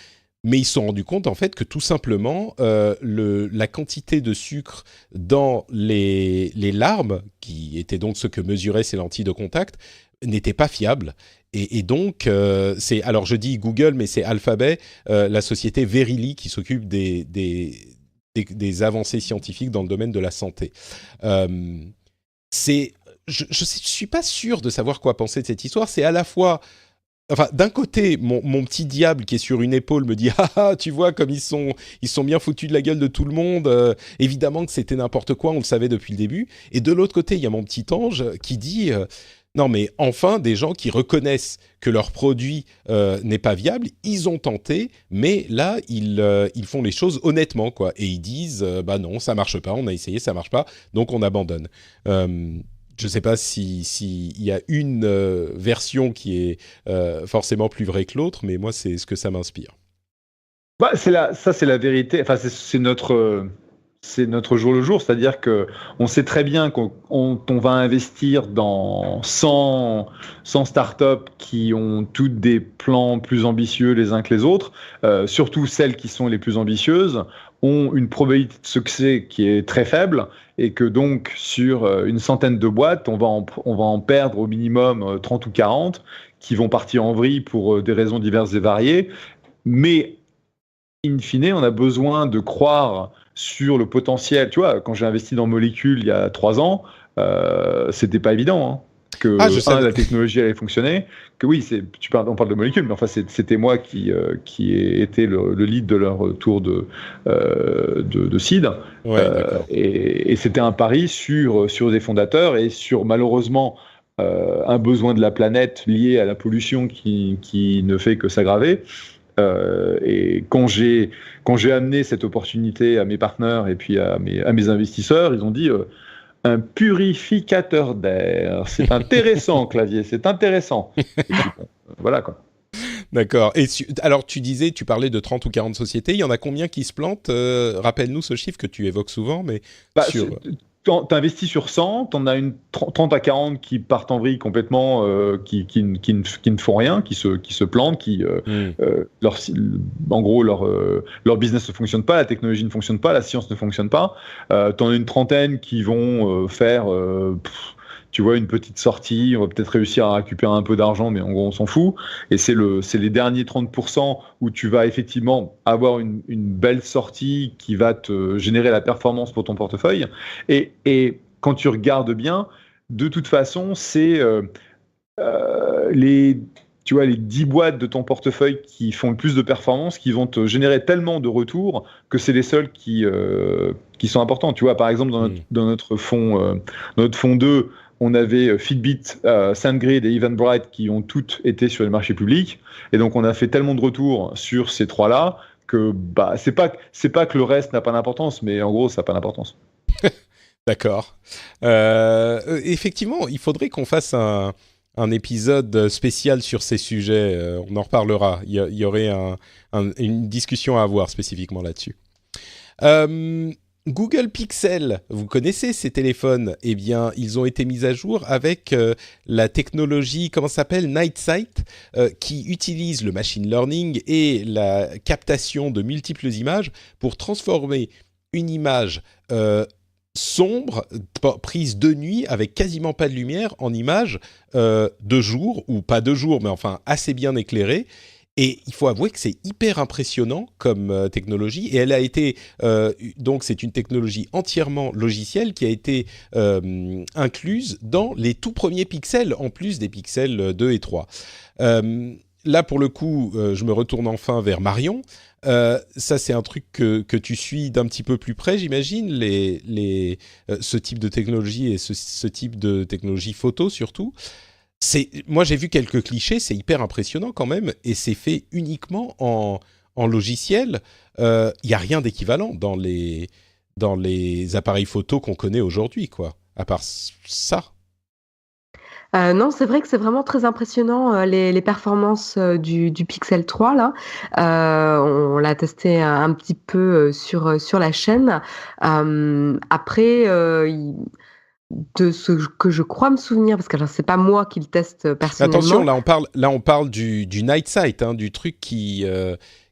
mais ils se sont rendus compte en fait que tout simplement la quantité de sucre dans les larmes, qui étaient donc ce que mesuraient ces lentilles de contact, n'était pas fiable. Et donc, alors je dis Google, mais c'est Alphabet, la société Verily qui s'occupe des avancées scientifiques dans le domaine de la santé. Je suis pas sûr de savoir quoi penser de cette histoire. C'est à la fois... Enfin, d'un côté, mon petit diable qui est sur une épaule me dit « Ah, tu vois, comme ils sont bien foutus de la gueule de tout le monde. Évidemment que c'était n'importe quoi, on le savait depuis le début. » Et de l'autre côté, il y a mon petit ange qui dit non, mais enfin, des gens qui reconnaissent que leur produit n'est pas viable, ils ont tenté, mais là, ils font les choses honnêtement, quoi. Et ils disent bah non, ça marche pas, on a essayé, ça marche pas, donc on abandonne. Je ne sais pas s'il y a une version qui est forcément plus vraie que l'autre, mais moi, c'est ce que ça m'inspire. Bah, ça, c'est la vérité. Enfin, c'est notre jour le jour. C'est-à-dire qu'on sait très bien qu'on va investir dans 100 startups qui ont toutes des plans plus ambitieux les uns que les autres. Surtout celles qui sont les plus ambitieuses ont une probabilité de succès qui est très faible et que donc sur une centaine de boîtes, on va en perdre au minimum 30 ou 40 qui vont partir en vrille pour des raisons diverses et variées. Mais in fine, on a besoin de croire sur le potentiel. Tu vois, quand j'ai investi dans Molecule il y a 3 ans, c'était pas évident. Hein. Que la technologie allait fonctionner, que oui, on parle de Molecule, mais enfin c'était moi qui ai été le lead de leur tour de seed, et c'était un pari sur des fondateurs et sur malheureusement un besoin de la planète lié à la pollution qui ne fait que s'aggraver. Et quand j'ai amené cette opportunité à mes partenaires et puis à mes investisseurs, ils ont dit un purificateur d'air. C'est intéressant, Clavier, c'est intéressant. Et puis, bon, voilà quoi. D'accord. Et alors, tu parlais de 30 ou 40 sociétés. Il y en a combien qui se plantent Rappelle-nous ce chiffre que tu évoques souvent. Mais t'investis sur 100, t'en as 30 à 40 qui partent en vrille complètement, qui ne font rien, qui se plantent, en gros leur business ne fonctionne pas, la technologie ne fonctionne pas, la science ne fonctionne pas. T'en as une trentaine qui vont faire tu vois, une petite sortie, on va peut-être réussir à récupérer un peu d'argent, mais en gros, on s'en fout. Et c'est les derniers 30% où tu vas effectivement avoir une belle sortie qui va te générer la performance pour ton portefeuille. Et quand tu regardes bien, de toute façon, c'est les 10 boîtes de ton portefeuille qui font le plus de performance, qui vont te générer tellement de retours que c'est les seuls qui sont importants. Tu vois, par exemple, dans notre fonds 2, on avait Fitbit, SandGrid et Eventbrite qui ont toutes été sur les marchés publics. Et donc, on a fait tellement de retours sur ces 3-là que c'est pas que le reste n'a pas d'importance, mais en gros, ça n'a pas d'importance. D'accord. Effectivement, il faudrait qu'on fasse un épisode spécial sur ces sujets. On en reparlera. Il y aurait une discussion à avoir spécifiquement là-dessus. Google Pixel, vous connaissez ces téléphones? Eh bien, ils ont été mis à jour avec la technologie, comment ça s'appelle, Night Sight, qui utilise le machine learning et la captation de multiples images pour transformer une image sombre, prise de nuit, avec quasiment pas de lumière, en image de jour, ou pas de jour, mais enfin assez bien éclairée. Et il faut avouer que c'est hyper impressionnant comme technologie. Et elle a été... donc, c'est une technologie entièrement logicielle qui a été incluse dans les tout premiers pixels, en plus des pixels 2 et 3. Là, pour le coup, je me retourne enfin vers Marion. Ça, c'est un truc que tu suis d'un petit peu plus près, j'imagine, ce type de technologie et ce type de technologie photo, surtout. Moi, j'ai vu quelques clichés, c'est hyper impressionnant quand même, et c'est fait uniquement en logiciel. Il n'y a rien d'équivalent dans les appareils photo qu'on connaît aujourd'hui, quoi, à part ça. Non, c'est vrai que c'est vraiment très impressionnant les performances du Pixel 3 là. On l'a testé un petit peu sur la chaîne. Après, de ce que je crois me souvenir, parce que c'est pas moi qui le teste personnellement. Attention, là on parle du Night Sight, hein, du truc qui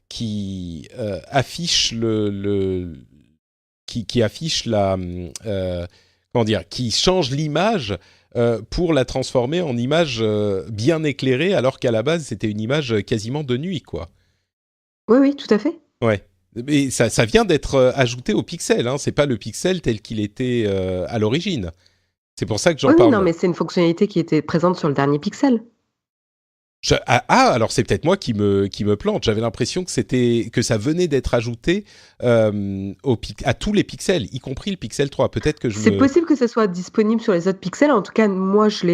affiche qui affiche comment dire, qui change l'image pour la transformer en image bien éclairée, alors qu'à la base c'était une image quasiment de nuit, quoi. Oui, oui, tout à fait. Ouais. Mais ça vient d'être ajouté au Pixel, hein. C'est pas le Pixel tel qu'il était à l'origine. C'est pour ça que j'en Oui, oui, parle. non, mais c'est une fonctionnalité qui était présente sur le dernier Pixel. Alors c'est peut-être moi qui me plante. J'avais l'impression que ça venait d'être ajouté à tous les pixels, y compris le Pixel 3. Peut-être que C'est possible que ça soit disponible sur les autres pixels. En tout cas, moi, je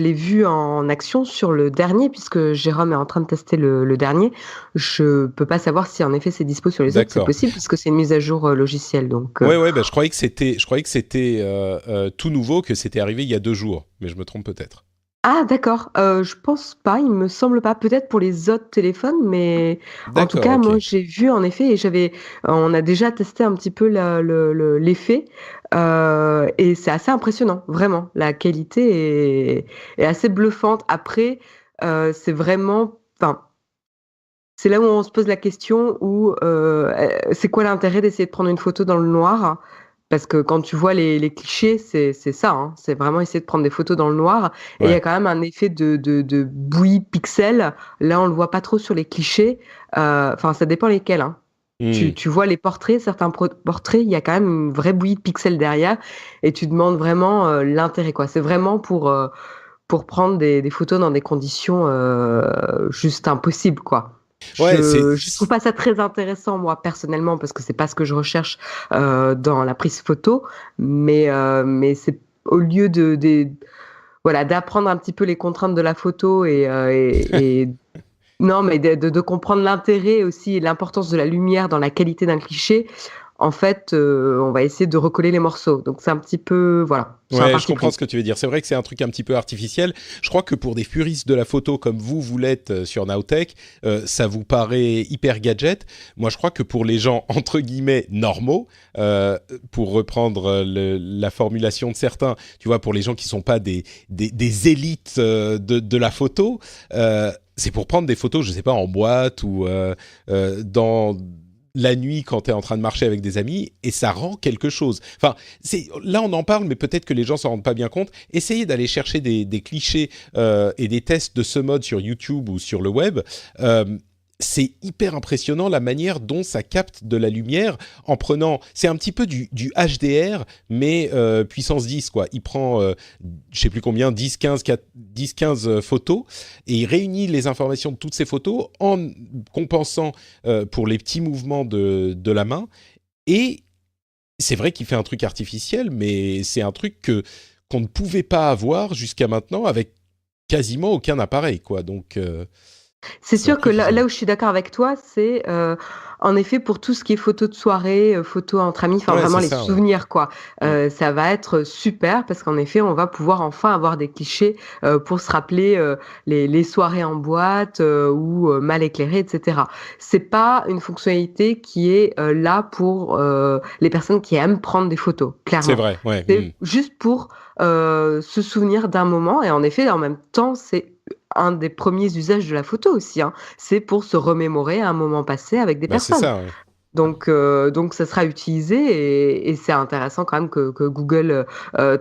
l'ai vu en action sur le dernier, puisque Jérôme est en train de tester le dernier. Je peux pas savoir si en effet c'est dispo sur les autres. C'est D'accord. possible puisque c'est une mise à jour logicielle. Donc, Ouais, bah, je croyais que c'était tout nouveau, que c'était arrivé il y a 2 jours, mais je me trompe peut-être. Ah d'accord, je pense pas, il me semble pas. Peut-être pour les autres téléphones, mais en tout D'accord, cas, ok. moi, j'ai vu en effet et on a déjà testé un petit peu l'effet, et c'est assez impressionnant, vraiment. La qualité est assez bluffante. Après, c'est vraiment enfin, c'est là où on se pose la question où, c'est quoi l'intérêt d'essayer de prendre une photo dans le noir? Parce que quand tu vois les clichés, c'est ça, hein, c'est vraiment essayer de prendre des photos dans le noir et il y a Ouais. quand même un effet de bouillie pixel. Là, on le voit pas trop sur les clichés, enfin, ça dépend lesquels, hein. Hmm. Tu vois les portraits, certains portraits, il y a quand même une vraie bouillie de pixels derrière et tu demandes vraiment, l'intérêt, quoi. C'est vraiment pour prendre des photos dans des conditions, juste impossibles, quoi. Ouais, Je trouve pas ça très intéressant, moi, personnellement, parce que c'est pas ce que je recherche dans la prise photo, mais c'est au lieu voilà, d'apprendre un petit peu les contraintes de la photo et non, mais de comprendre l'intérêt aussi et l'importance de la lumière dans la qualité d'un cliché. En fait, on va essayer de recoller les morceaux. Donc c'est un petit peu, voilà, c'est un Ouais, je parti comprends pris. ce que tu veux dire. C'est vrai que c'est un truc un petit peu artificiel. Je crois que pour des puristes de la photo comme vous l'êtes sur Nowtech, ça vous paraît hyper gadget. Moi, je crois que pour les gens entre guillemets normaux, pour reprendre la formulation de certains, tu vois, pour les gens qui sont pas des élites de la photo, c'est pour prendre des photos, je sais pas, en boîte ou dans la nuit quand tu es en train de marcher avec des amis, et ça rend quelque chose. Enfin, là on en parle, mais peut-être que les gens s'en rendent pas bien compte. Essayez d'aller chercher des clichés et des tests de ce mode sur YouTube ou sur le web. C'est hyper impressionnant la manière dont ça capte de la lumière en prenant... C'est un petit peu du HDR, mais puissance 10, quoi. Il prend, je sais plus combien, 10-15 photos, et il réunit les informations de toutes ces photos en compensant pour les petits mouvements de la main. Et c'est vrai qu'il fait un truc artificiel, mais c'est un truc qu'on ne pouvait pas avoir jusqu'à maintenant avec quasiment aucun appareil, quoi. Donc, C'est c'est un sûr peu que là fascinant. où je suis d'accord avec toi, c'est en effet pour tout ce qui est photos de soirée, photos entre amis, enfin Ouais, vraiment c'est les ça, ouais. souvenirs quoi. Mm. Ça va être super parce qu'en effet on va pouvoir enfin avoir des clichés pour se rappeler les soirées en boîte ou mal éclairées, etc. C'est pas une fonctionnalité qui est là pour les personnes qui aiment prendre des photos, C'est clairement. vrai, ouais. Mm. C'est juste pour se souvenir d'un moment et en effet en même temps c'est un des premiers usages de la photo aussi, hein. C'est pour se remémorer un moment passé avec des Bah, c'est personnes. ça, ouais. Donc ça sera utilisé et c'est intéressant quand même que Google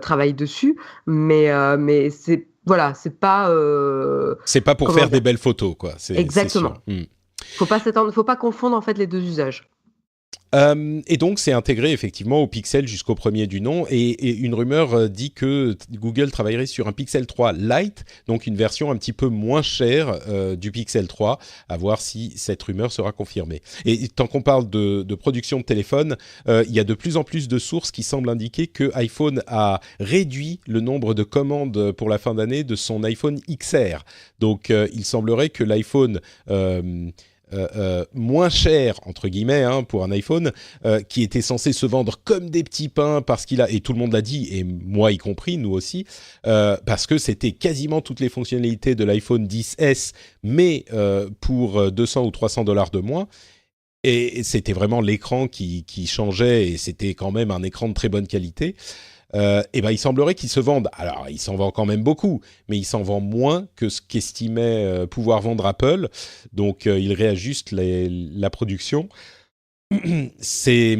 travaille dessus. Mais c'est voilà, c'est pas C'est pas pour comment faire des dire belles photos, quoi. C'est sûr. exactement. Mm. Faut pas confondre en fait les deux usages. Et donc, c'est intégré effectivement au Pixel jusqu'au premier du nom. Et une rumeur dit que Google travaillerait sur un Pixel 3 Lite, donc une version un petit peu moins chère du Pixel 3, à voir si cette rumeur sera confirmée. Et tant qu'on parle de production de téléphone, il y a de plus en plus de sources qui semblent indiquer que iPhone a réduit le nombre de commandes pour la fin d'année de son iPhone XR. Donc, il semblerait que l'iPhone... moins cher entre guillemets hein, pour un iPhone qui était censé se vendre comme des petits pains parce qu'il a et tout le monde l'a dit et moi y compris nous aussi parce que c'était quasiment toutes les fonctionnalités de l'iPhone XS mais pour 200 ou 300 dollars de moins. Et c'était vraiment l'écran qui changeait et c'était quand même un écran de très bonne qualité. et ben il semblerait qu'ils se vendent. Alors, il s'en vend quand même beaucoup, mais il s'en vend moins que ce qu'estimait pouvoir vendre Apple. Donc, il réajuste la production. C'est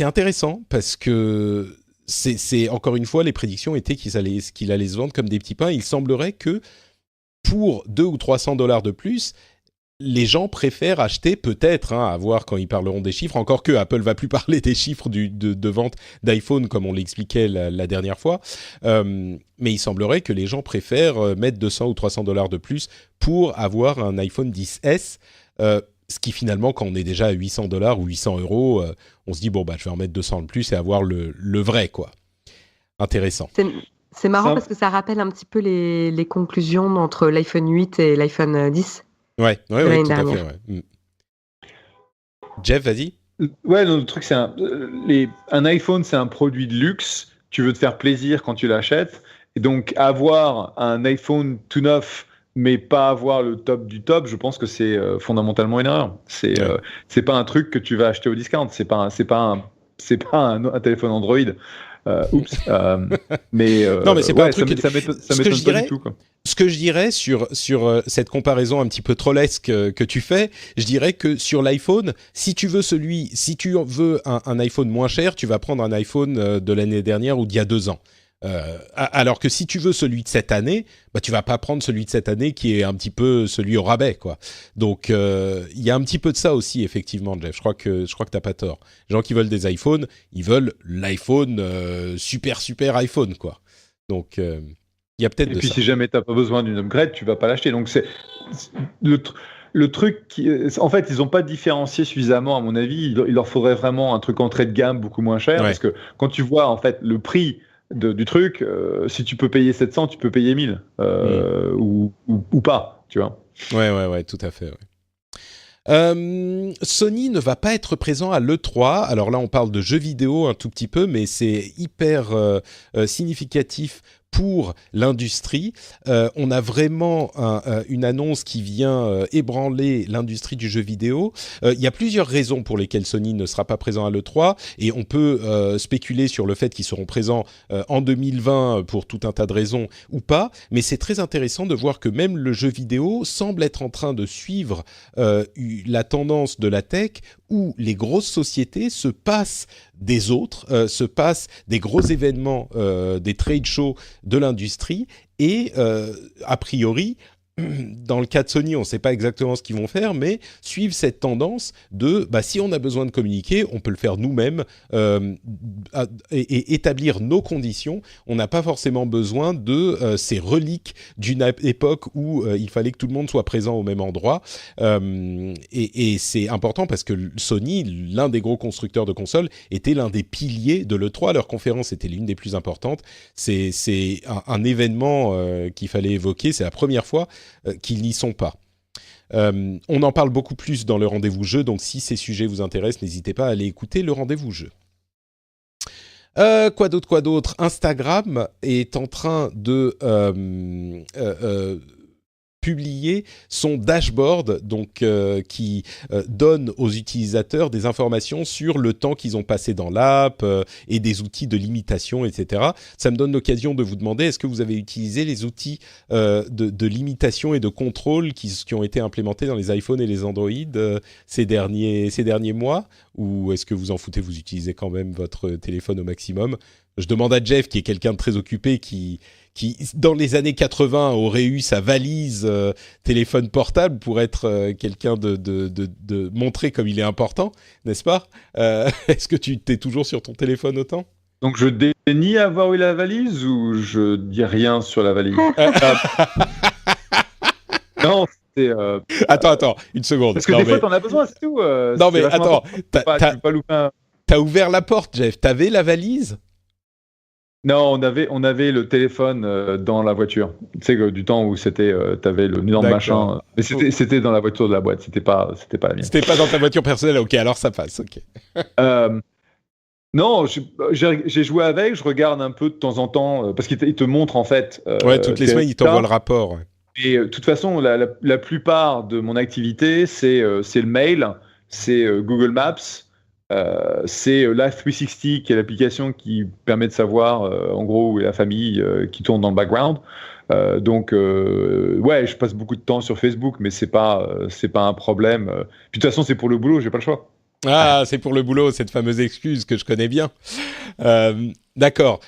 intéressant parce que c'est encore une fois, les prédictions étaient qu'il allait se vendre comme des petits pains. Il semblerait que pour 200 ou 300 $ de plus, les gens préfèrent acheter, peut-être, à voir quand ils parleront des chiffres, encore que Apple va plus parler des chiffres de vente d'iPhone, comme on l'expliquait la dernière fois, mais il semblerait que les gens préfèrent mettre 200 ou 300 $ de plus pour avoir un iPhone XS, ce qui finalement, quand on est déjà à 800 $ ou 800 €, on se dit, bon, bah, je vais en mettre 200 de plus et avoir le vrai, quoi. Intéressant. C'est marrant parce que ça rappelle un petit peu les conclusions entre l'iPhone 8 et l'iPhone 10. Ouais, tout dernière. à fait. Ouais. Jeff, vas-y. Ouais, non, le truc, c'est un iPhone, c'est un produit de luxe. Tu veux te faire plaisir quand tu l'achètes. Et donc, avoir un iPhone tout neuf, mais pas avoir le top du top, je pense que c'est fondamentalement une erreur. C'est pas un truc que tu vas acheter au discount. C'est pas un téléphone Android. Mais non, mais c'est pas un truc ça m'étonne pas du tout, quoi. Ce que je dirais sur cette comparaison un petit peu trollesque que tu fais, je dirais que sur l'iPhone, si tu veux un iPhone moins cher, tu vas prendre un iPhone de l'année dernière ou d'il y a 2 ans. Alors que si tu veux celui de cette année, bah tu vas pas prendre celui de cette année qui est un petit peu celui au rabais, quoi. Donc il y a un petit peu de ça aussi, effectivement, Jeff. Je crois que t'as pas tort. Les gens qui veulent des iPhones, ils veulent l'iPhone super iPhone, quoi. Donc il y a peut-être de ça. Et puis si jamais t'as pas besoin d'une upgrade, tu vas pas l'acheter. Donc c'est le truc en fait, ils ont pas différencié suffisamment, à mon avis. Il leur faudrait vraiment un truc entrée de gamme beaucoup moins cher, parce que quand tu vois en fait le prix du truc, si tu peux payer 700, tu peux payer 1000 ou pas, tu vois. Ouais, tout à fait. Ouais. Sony ne va pas être présent à l'E3. Alors là, on parle de jeux vidéo un tout petit peu, mais c'est hyper significatif pour l'industrie. On a vraiment une annonce qui vient ébranler l'industrie du jeu vidéo. Il y a plusieurs raisons pour lesquelles Sony ne sera pas présent à l'E3, et on peut spéculer sur le fait qu'ils seront présents en 2020 pour tout un tas de raisons ou pas, mais c'est très intéressant de voir que même le jeu vidéo semble être en train de suivre la tendance de la tech, où les grosses sociétés se passent des autres, se passent des gros événements, des trade shows de l'industrie, et a priori, dans le cas de Sony, on ne sait pas exactement ce qu'ils vont faire, mais suivent cette tendance de si on a besoin de communiquer, on peut le faire nous-mêmes et établir nos conditions. On n'a pas forcément besoin de ces reliques d'une époque où il fallait que tout le monde soit présent au même endroit. Et c'est important parce que Sony, l'un des gros constructeurs de consoles, était l'un des piliers de l'E3. Leur conférence était l'une des plus importantes. C'est un événement qu'il fallait évoquer. C'est la première fois qu'ils n'y sont pas. On en parle beaucoup plus dans le rendez-vous jeu, donc si ces sujets vous intéressent, n'hésitez pas à aller écouter le rendez-vous jeu. Quoi d'autre ? Instagram est en train de publier son dashboard, donc qui donne aux utilisateurs des informations sur le temps qu'ils ont passé dans l'app et des outils de limitation, etc. Ça me donne l'occasion de vous demander, est-ce que vous avez utilisé les outils de limitation et de contrôle qui ont été implémentés dans les iPhones et les Android ces derniers mois, ou est-ce que vous en foutez, vous utilisez quand même votre téléphone au maximum ? Je demande à Jeff, qui est quelqu'un de très occupé, qui dans les années 80 aurait eu sa valise téléphone portable pour être quelqu'un de montrer comme il est important, n'est-ce pas ? Est-ce que tu t'es toujours sur ton téléphone autant ? Donc je dénie avoir eu la valise, ou je dis rien sur la valise? Non, c'est... Attends, une seconde. Parce que des fois, t'en as besoin, c'est tout. Non, mais attends, tu peux pas louper un... T'as ouvert la porte, Jeff. T'avais la valise ? Non, on avait le téléphone dans la voiture. Tu sais, du temps où t'avais le énorme machin. Mais c'était dans la voiture de la boîte. C'était pas la mienne. C'était pas dans ta voiture personnelle. Ok, alors ça passe. Ok. Non, j'ai joué avec. Je regarde un peu de temps en temps parce qu'il te montre en fait. Ouais, toutes les semaines, il t'envoie le rapport. Ouais. Et de toute façon, la plupart de mon activité, c'est le mail, c'est Google Maps. C'est Life 360 qui est l'application qui permet de savoir en gros où est la famille qui tourne dans le background. Donc ouais, je passe beaucoup de temps sur Facebook, mais c'est pas un problème. Puis de toute façon, c'est pour le boulot, j'ai pas le choix. Ah, c'est pour le boulot, cette fameuse excuse que je connais bien. D'accord.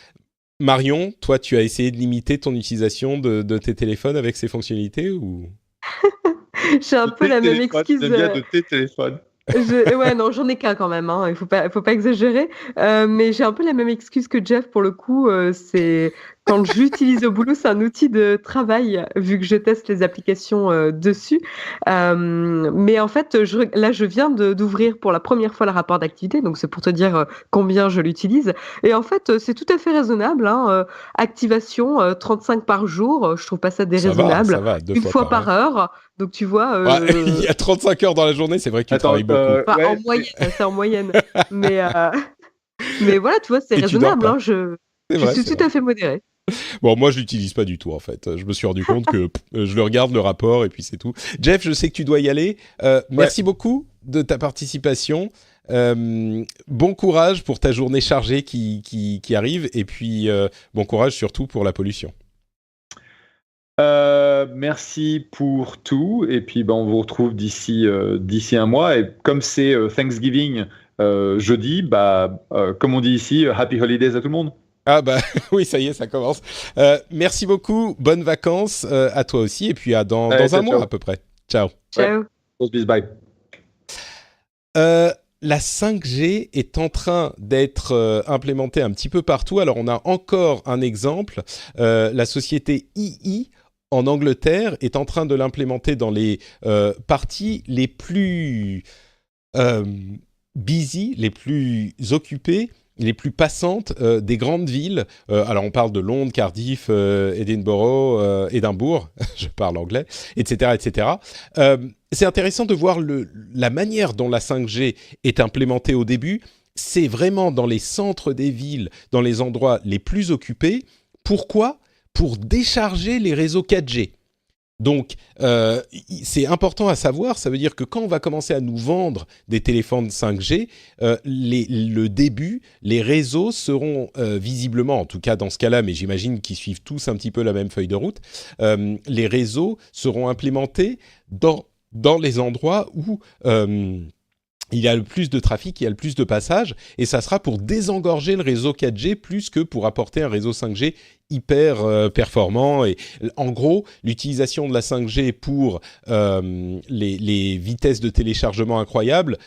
Marion, toi, tu as essayé de limiter ton utilisation de tes téléphones avec ces fonctionnalités ou... J'ai un peu la même excuse. Bien de tes téléphones. Ouais, non, j'en ai qu'un quand même, hein. Faut pas exagérer. Mais j'ai un peu la même excuse que Jeff pour le coup. C'est quand je l'utilise au boulot, c'est un outil de travail vu que je teste les applications dessus. Mais en fait, là, je viens d'ouvrir pour la première fois le rapport d'activité, donc c'est pour te dire combien je l'utilise. Et en fait, c'est tout à fait raisonnable, hein. Activation 35 par jour, je trouve pas ça déraisonnable. Ça va, 2 Une fois par heure. Donc tu vois. Ouais, il y a 35 heures dans la journée, c'est vrai que tu travailles beaucoup. Enfin, ouais, en moyenne, c'est en moyenne. Mais voilà, tu vois, c'est Et tu dors raisonnable. pas. Hein, je vrai, suis c'est tout à fait modérée. Bon, moi, je l'utilise pas du tout, en fait. Je me suis rendu compte que je le regarde, le rapport, et puis c'est tout. Jeff, je sais que tu dois y aller. Merci beaucoup de ta participation. Bon courage pour ta journée chargée qui arrive, et puis bon courage surtout pour la pollution. Merci pour tout, et puis on vous retrouve d'ici un mois. Et comme c'est Thanksgiving jeudi, comme on dit ici, Happy Holidays à tout le monde. Ah bah oui, ça y est, ça commence. Merci beaucoup, bonnes vacances à toi aussi, et puis dans un mois à peu près. Ciao. Ciao. Ouais. Bye. La 5G est en train d'être implémentée un petit peu partout. Alors on a encore un exemple, la société EE en Angleterre est en train de l'implémenter dans les parties les plus busy, les plus occupées, les plus passantes des grandes villes. Alors on parle de Londres, Cardiff, Édimbourg, je parle anglais, etc., etc. C'est intéressant de voir la manière dont la 5G est implémentée au début. C'est vraiment dans les centres des villes, dans les endroits les plus occupés. Pourquoi ? Pour décharger les réseaux 4G. Donc, c'est important à savoir, ça veut dire que quand on va commencer à nous vendre des téléphones 5G, le début, les réseaux seront visiblement, en tout cas dans ce cas-là, mais j'imagine qu'ils suivent tous un petit peu la même feuille de route, les réseaux seront implémentés dans les endroits où il y a le plus de trafic, il y a le plus de passages, et ça sera pour désengorger le réseau 4G plus que pour apporter un réseau 5G hyper performant. Et en gros, l'utilisation de la 5G pour les vitesses de téléchargement incroyables,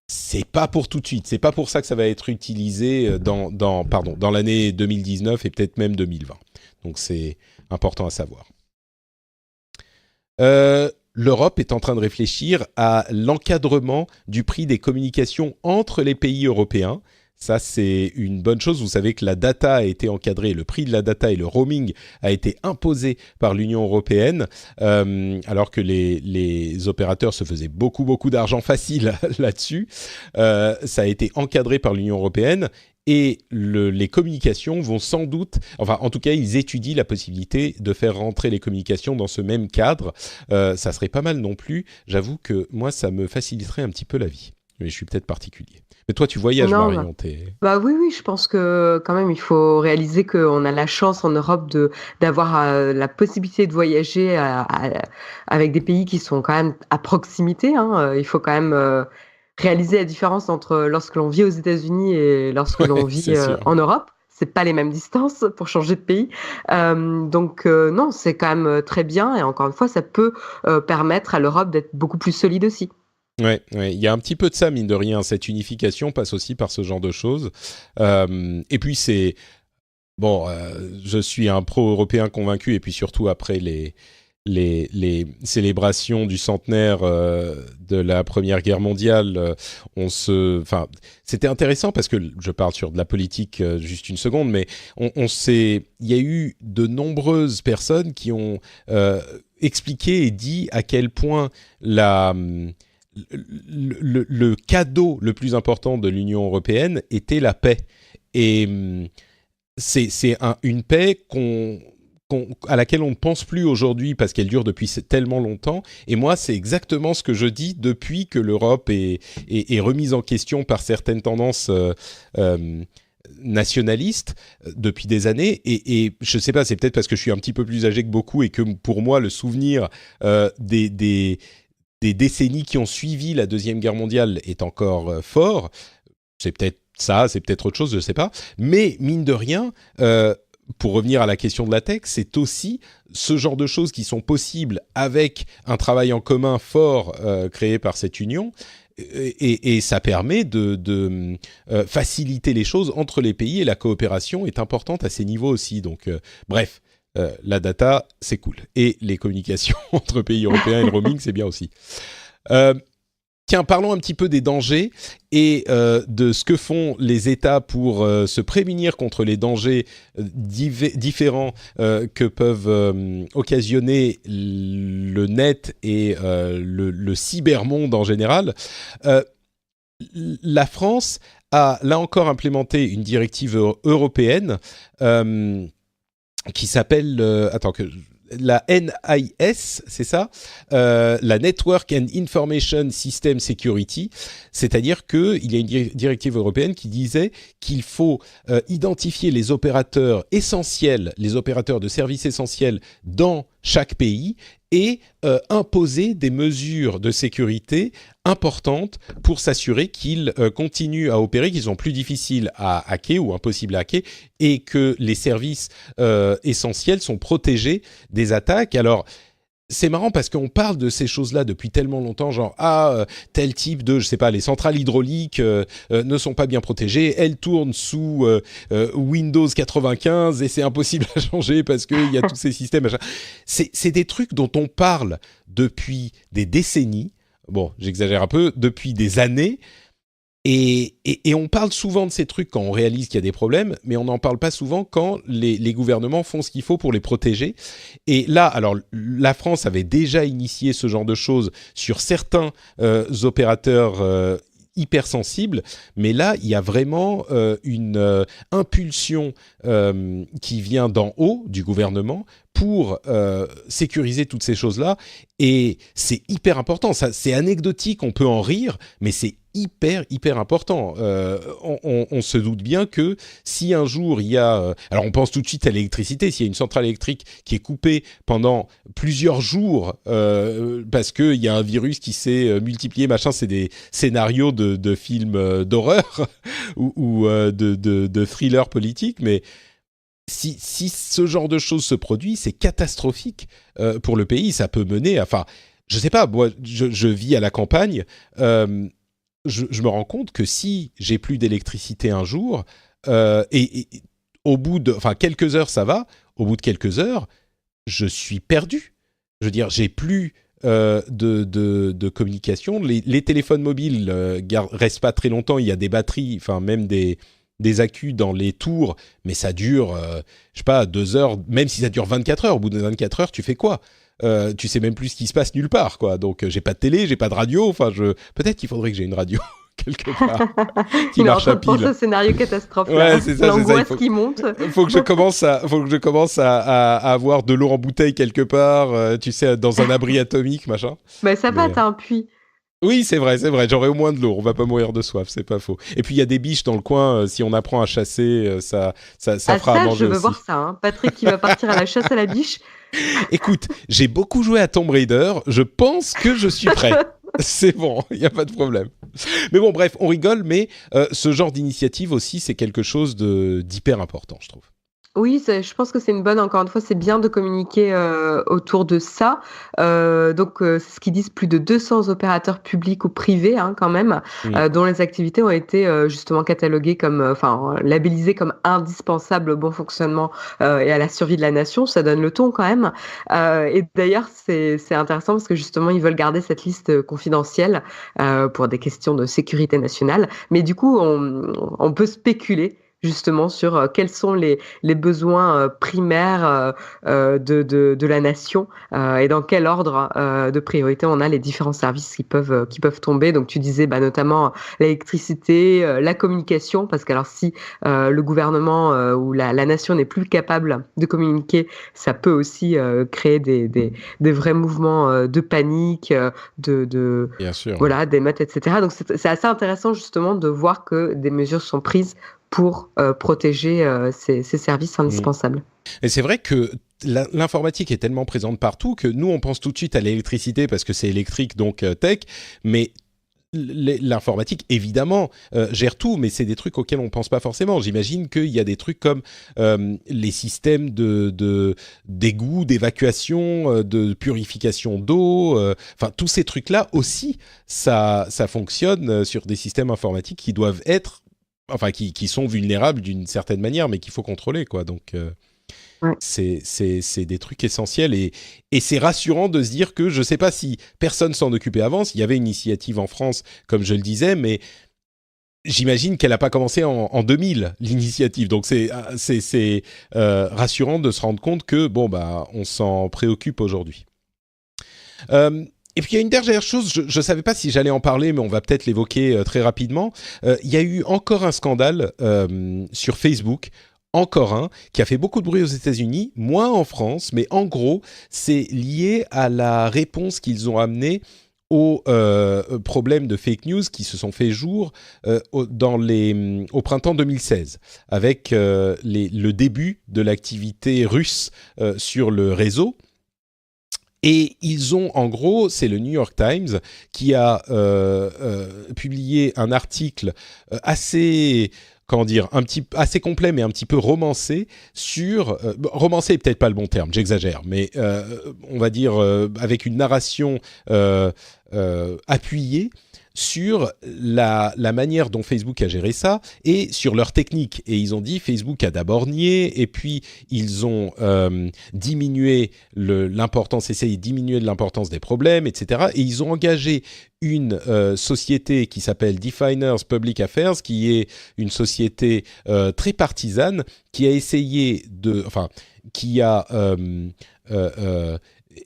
c'est pas pour tout de suite. C'est pas pour ça que ça va être utilisé dans l'année 2019 et peut-être même 2020. Donc c'est important à savoir. L'Europe est en train de réfléchir à l'encadrement du prix des communications entre les pays européens. Ça, c'est une bonne chose. Vous savez que la data a été encadrée, le prix de la data et le roaming a été imposé par l'Union européenne, alors que les opérateurs se faisaient beaucoup d'argent facile là-dessus. Ça a été encadré par l'Union européenne. Et les communications vont sans doute, enfin en tout cas ils étudient la possibilité de faire rentrer les communications dans ce même cadre. Ça serait pas mal non plus. J'avoue que moi ça me faciliterait un petit peu la vie. Mais je suis peut-être particulier. Mais toi tu voyages Marion. Bah oui, je pense que quand même il faut réaliser qu'on a la chance en Europe d'avoir la possibilité de voyager avec des pays qui sont quand même à proximité, hein. Il faut quand même réaliser la différence entre lorsque l'on vit aux États-Unis et lorsque l'on vit en Europe. C'est pas les mêmes distances pour changer de pays. Donc non, c'est quand même très bien. Et encore une fois, ça peut permettre à l'Europe d'être beaucoup plus solide aussi. Ouais, il y a un petit peu de ça, mine de rien. Cette unification passe aussi par ce genre de choses. Et puis c'est... Bon, je suis un pro-européen convaincu, et puis surtout après les célébrations du centenaire de la Première Guerre mondiale, c'était intéressant parce que je parle sur de la politique juste une seconde, mais il y a eu de nombreuses personnes qui ont expliqué et dit à quel point le cadeau le plus important de l'Union européenne était la paix. Et c'est une paix qu'on à laquelle on ne pense plus aujourd'hui parce qu'elle dure depuis tellement longtemps. Et moi, c'est exactement ce que je dis depuis que l'Europe est remise en question par certaines tendances nationalistes depuis des années. Et je ne sais pas, c'est peut-être parce que je suis un petit peu plus âgé que beaucoup et que pour moi, le souvenir des décennies qui ont suivi la Deuxième Guerre mondiale est encore fort. C'est peut-être ça, c'est peut-être autre chose, je ne sais pas. Mais mine de rien, pour revenir à la question de la tech, c'est aussi ce genre de choses qui sont possibles avec un travail en commun fort créé par cette union. Et ça permet de faciliter les choses entre les pays et la coopération est importante à ces niveaux aussi. Donc, bref, la data, c'est cool. Et les communications entre pays européens et le roaming, c'est bien aussi. Tiens, parlons un petit peu des dangers et de ce que font les États pour se prémunir contre les dangers différents que peuvent occasionner le net et le cybermonde en général. La France a là encore implémenté une directive européenne qui s'appelle la NIS, c'est ça, la Network and Information System Security, c'est-à-dire qu'il y a une directive européenne qui disait qu'il faut identifier les opérateurs essentiels, les opérateurs de services essentiels dans chaque pays et imposer des mesures de sécurité importantes pour s'assurer qu'ils continuent à opérer, qu'ils sont plus difficiles à hacker ou impossibles à hacker et que les services essentiels sont protégés des attaques. Alors, c'est marrant parce qu'on parle de ces choses-là depuis tellement longtemps, genre tel type de, je sais pas, les centrales hydrauliques ne sont pas bien protégées, elles tournent sous Windows 95 et c'est impossible à changer parce qu'il y a tous ces systèmes. C'est des trucs dont on parle depuis des décennies, bon, j'exagère un peu, depuis des années. Et on parle souvent de ces trucs quand on réalise qu'il y a des problèmes, mais on n'en parle pas souvent quand les gouvernements font ce qu'il faut pour les protéger. Et là, alors, la France avait déjà initié ce genre de choses sur certains opérateurs hypersensibles, mais là, il y a vraiment une impulsion qui vient d'en haut du gouvernement pour sécuriser toutes ces choses-là. Et c'est hyper important. Ça, c'est anecdotique, on peut en rire, mais c'est hyper important. On se doute bien que si un jour il y a... alors on pense tout de suite à l'électricité. S'il y a une centrale électrique qui est coupée pendant plusieurs jours parce qu'il y a un virus qui s'est multiplié, machin, c'est des scénarios de films d'horreur ou de thrillers politiques, mais... Si ce genre de choses se produit, c'est catastrophique pour le pays. Ça peut mener à... Enfin, je sais pas, moi, je vis à la campagne. Je me rends compte que si j'ai plus d'électricité un jour, et au bout de... Enfin, quelques heures, ça va. Au bout de quelques heures, je suis perdu. Je veux dire, j'ai plus... de communication. Les téléphones mobiles restent pas très longtemps. Il y a des batteries, enfin même des accus dans les tours, mais ça dure, je sais pas, 2 heures, même si ça dure 24 heures. Au bout de 24 heures, tu fais quoi ? Tu sais même plus ce qui se passe nulle part, quoi. Donc, j'ai pas de télé, j'ai pas de radio. Enfin, peut-être qu'il faudrait que j'ai une radio quelque part qui marche à pile. Il est en train de penser au scénario catastrophe. Ouais, là. c'est ça. L'angoisse qui monte. Faut que je commence à avoir de l'eau en bouteille quelque part, tu sais, dans un abri atomique, machin. Bah, ça va, t'as un puits. Oui, c'est vrai. J'aurai au moins de l'eau. On va pas mourir de soif, c'est pas faux. Et puis il y a des biches dans le coin. Si on apprend à chasser, ça fera à manger je veux aussi. voir ça. Hein. Patrick qui va partir à la chasse à la biche. Écoute, j'ai beaucoup joué à Tomb Raider. Je pense que je suis prêt. C'est bon, il y a pas de problème. Mais bon, bref, on rigole, mais ce genre d'initiative aussi, c'est quelque chose d'hyper important, je trouve. Oui, je pense que c'est une bonne, encore une fois, c'est bien de communiquer autour de ça. C'est ce qu'ils disent, plus de 200 opérateurs publics ou privés hein, quand même, dont les activités ont été justement cataloguées comme, labellisées comme indispensables au bon fonctionnement et à la survie de la nation. Ça donne le ton quand même. Et d'ailleurs, c'est intéressant parce que justement, ils veulent garder cette liste confidentielle pour des questions de sécurité nationale. Mais du coup, on peut spéculer justement sur quels sont les besoins primaires de la nation et dans quel ordre de priorité on a les différents services qui peuvent tomber. Donc tu disais notamment l'électricité, la communication, parce que alors si le gouvernement ou la nation n'est plus capable de communiquer, ça peut aussi créer des vrais mouvements de panique, Bien sûr. voilà, d'émeutes, etc. Donc c'est assez intéressant justement de voir que des mesures sont prises pour protéger ces services indispensables. Et c'est vrai que l'informatique est tellement présente partout que nous, on pense tout de suite à l'électricité parce que c'est électrique, donc tech, mais l'informatique, évidemment, gère tout, mais c'est des trucs auxquels on ne pense pas forcément. J'imagine qu'il y a des trucs comme les systèmes d'égout, d'évacuation, de purification d'eau, enfin, tous ces trucs-là aussi, ça fonctionne sur des systèmes informatiques qui doivent être, enfin, qui sont vulnérables d'une certaine manière, mais qu'il faut contrôler, quoi. Donc, Ouais. c'est des trucs essentiels et c'est rassurant de se dire que je ne sais pas si personne s'en occupait avant. Il y avait une initiative en France, comme je le disais, mais j'imagine qu'elle n'a pas commencé en 2000, l'initiative. Donc c'est rassurant de se rendre compte que on s'en préoccupe aujourd'hui. Et puis il y a une dernière chose, je ne savais pas si j'allais en parler, mais on va peut-être l'évoquer très rapidement. Il y a eu encore un scandale sur Facebook, encore un, qui a fait beaucoup de bruit aux États-Unis, moins en France, mais en gros, c'est lié à la réponse qu'ils ont amenée aux problèmes de fake news qui se sont fait jour au printemps 2016, avec le début de l'activité russe sur le réseau. Et ils ont, en gros, c'est le New York Times qui a publié un article assez assez complet, mais un petit peu romancé sur... romancé est peut-être pas le bon terme, j'exagère, mais on va dire avec une narration appuyée sur la manière dont Facebook a géré ça et sur leur technique. Et ils ont dit Facebook a d'abord nié et puis ils ont diminué l'importance, essayé de diminuer l'importance des problèmes, etc. Et ils ont engagé une société qui s'appelle Definers Public Affairs, qui est une société très partisane, qui a essayé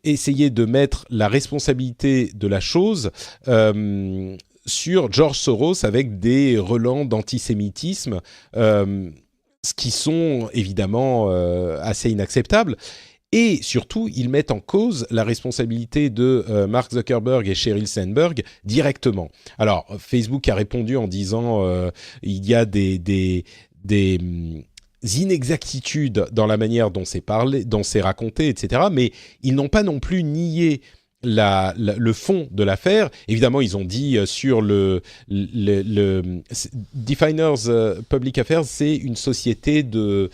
essayer de mettre la responsabilité de la chose sur George Soros avec des relents d'antisémitisme, ce qui sont évidemment assez inacceptables. Et surtout, ils mettent en cause la responsabilité de Mark Zuckerberg et Sheryl Sandberg directement. Alors, Facebook a répondu en disant il y a des inexactitudes dans la manière dont c'est parlé, dont c'est raconté, etc. Mais ils n'ont pas non plus nié le fond de l'affaire. Évidemment, ils ont dit sur le Definers Public Affairs, c'est une société de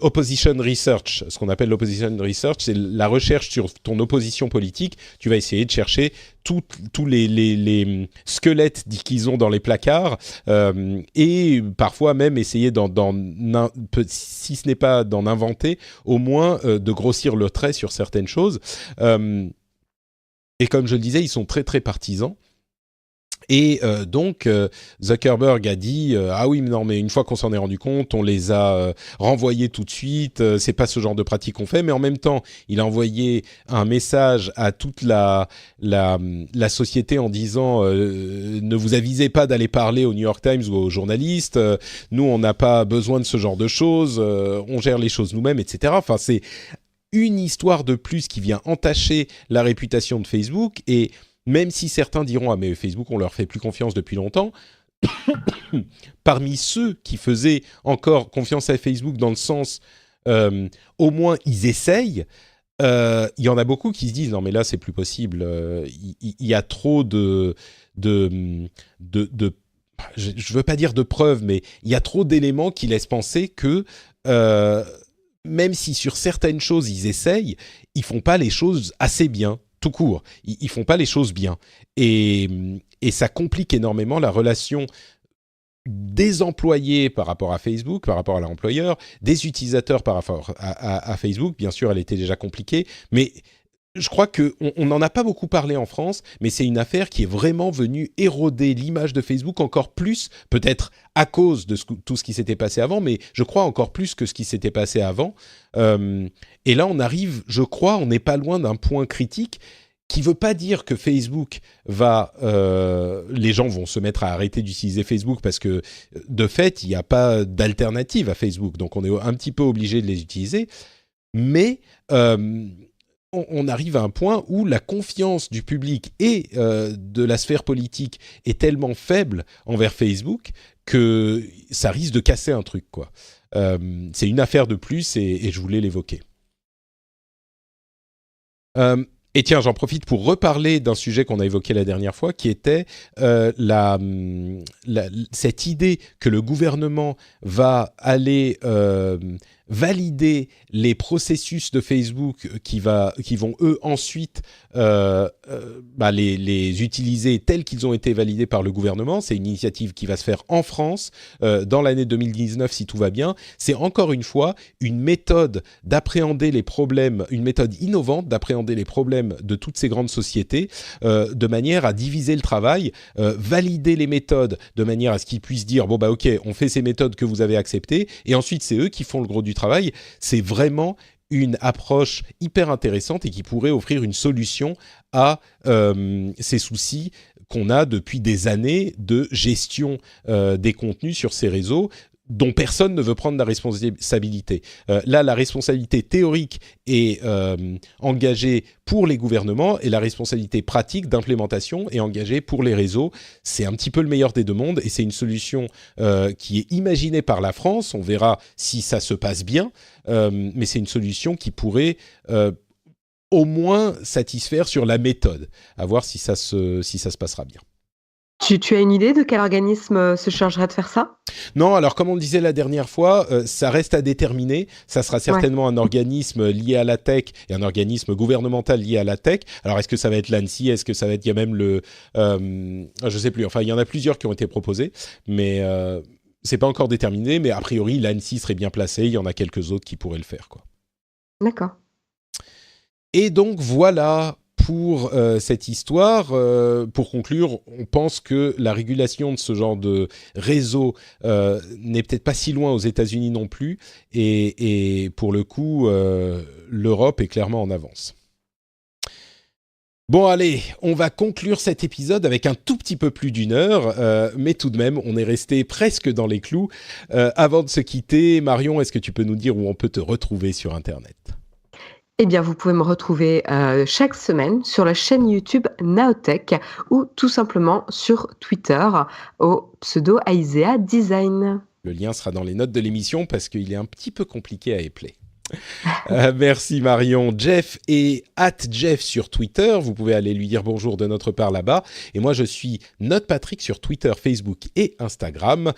opposition research. Ce qu'on appelle l'opposition research, c'est la recherche sur ton opposition politique. Tu vas essayer de chercher tous les squelettes qu'ils ont dans les placards et parfois même essayer si ce n'est pas d'en inventer, au moins de grossir le trait sur certaines choses. Et comme je le disais, ils sont très très partisans. Et donc Zuckerberg a dit ah oui mais non mais une fois qu'on s'en est rendu compte on les a renvoyés tout de suite, c'est pas ce genre de pratique qu'on fait, mais en même temps il a envoyé un message à toute la société en disant ne vous avisez pas d'aller parler au New York Times ou aux journalistes, nous on n'a pas besoin de ce genre de choses, on gère les choses nous-mêmes, etc. Enfin c'est une histoire de plus qui vient entacher la réputation de Facebook. Et même si certains diront « Ah mais Facebook, on leur fait plus confiance depuis longtemps », parmi ceux qui faisaient encore confiance à Facebook dans le sens au moins ils essayent, il y en a beaucoup qui se disent « Non mais là c'est plus possible, il y a trop de je veux pas dire de preuves, mais il y a trop d'éléments qui laissent penser que même si sur certaines choses ils essayent, ils font pas les choses assez bien, tout court. Ils font pas les choses bien. Et ça complique énormément la relation des employés par rapport à Facebook, par rapport à l'employeur, des utilisateurs par rapport à Facebook. Bien sûr, elle était déjà compliquée, mais je crois qu'on n'en a pas beaucoup parlé en France, mais c'est une affaire qui est vraiment venue éroder l'image de Facebook encore plus, peut-être à cause de tout ce qui s'était passé avant, mais je crois encore plus que ce qui s'était passé avant. Et là, on arrive, je crois, on n'est pas loin d'un point critique qui ne veut pas dire que Facebook les gens vont se mettre à arrêter d'utiliser Facebook parce que, de fait, il n'y a pas d'alternative à Facebook, donc on est un petit peu obligé de les utiliser, mais on arrive à un point où la confiance du public et de la sphère politique est tellement faible envers Facebook que ça risque de casser un truc, quoi. C'est une affaire de plus et je voulais l'évoquer. Et tiens, j'en profite pour reparler d'un sujet qu'on a évoqué la dernière fois, qui était cette idée que le gouvernement va aller valider les processus de Facebook qui vont eux ensuite les utiliser tels qu'ils ont été validés par le gouvernement. C'est une initiative qui va se faire en France dans l'année 2019 si tout va bien. C'est encore une fois une méthode d'appréhender les problèmes, une méthode innovante d'appréhender les problèmes de toutes ces grandes sociétés de manière à diviser le travail, valider les méthodes de manière à ce qu'ils puissent dire bon bah ok, on fait ces méthodes que vous avez acceptées et ensuite c'est eux qui font le gros du travail. C'est vraiment une approche hyper intéressante et qui pourrait offrir une solution à ces soucis qu'on a depuis des années de gestion des contenus sur ces réseaux dont personne ne veut prendre la responsabilité. Là, la responsabilité théorique est engagée pour les gouvernements et la responsabilité pratique d'implémentation est engagée pour les réseaux. C'est un petit peu le meilleur des deux mondes et c'est une solution qui est imaginée par la France. On verra si ça se passe bien, mais c'est une solution qui pourrait au moins satisfaire sur la méthode, à voir si ça se passera bien. Tu as une idée de quel organisme se chargerait de faire ça ? Non, alors comme on le disait la dernière fois, ça reste à déterminer. Ça sera certainement un organisme lié à la tech et un organisme gouvernemental lié à la tech. Alors est-ce que ça va être l'ANSSI ? Est-ce que ça va être, il y a même je sais plus. Enfin, il y en a plusieurs qui ont été proposés, mais c'est pas encore déterminé. Mais a priori, l'ANSSI serait bien placé. Il y en a quelques autres qui pourraient le faire, quoi. D'accord. Et donc voilà pour cette histoire. Pour conclure, on pense que la régulation de ce genre de réseau n'est peut-être pas si loin aux États-Unis non plus. Et pour le coup, l'Europe est clairement en avance. Bon allez, on va conclure cet épisode avec un tout petit peu plus d'une heure, mais tout de même, on est resté presque dans les clous. Avant de se quitter, Marion, est-ce que tu peux nous dire où on peut te retrouver sur Internet ? Eh bien, vous pouvez me retrouver chaque semaine sur la chaîne YouTube Naotech ou tout simplement sur Twitter au pseudo Aisea Design. Le lien sera dans les notes de l'émission parce qu'il est un petit peu compliqué à épeler. Merci Marion. Jeff est @Jeff sur Twitter. Vous pouvez aller lui dire bonjour de notre part là-bas. Et moi, je suis NotePatrick sur Twitter, Facebook et Instagram.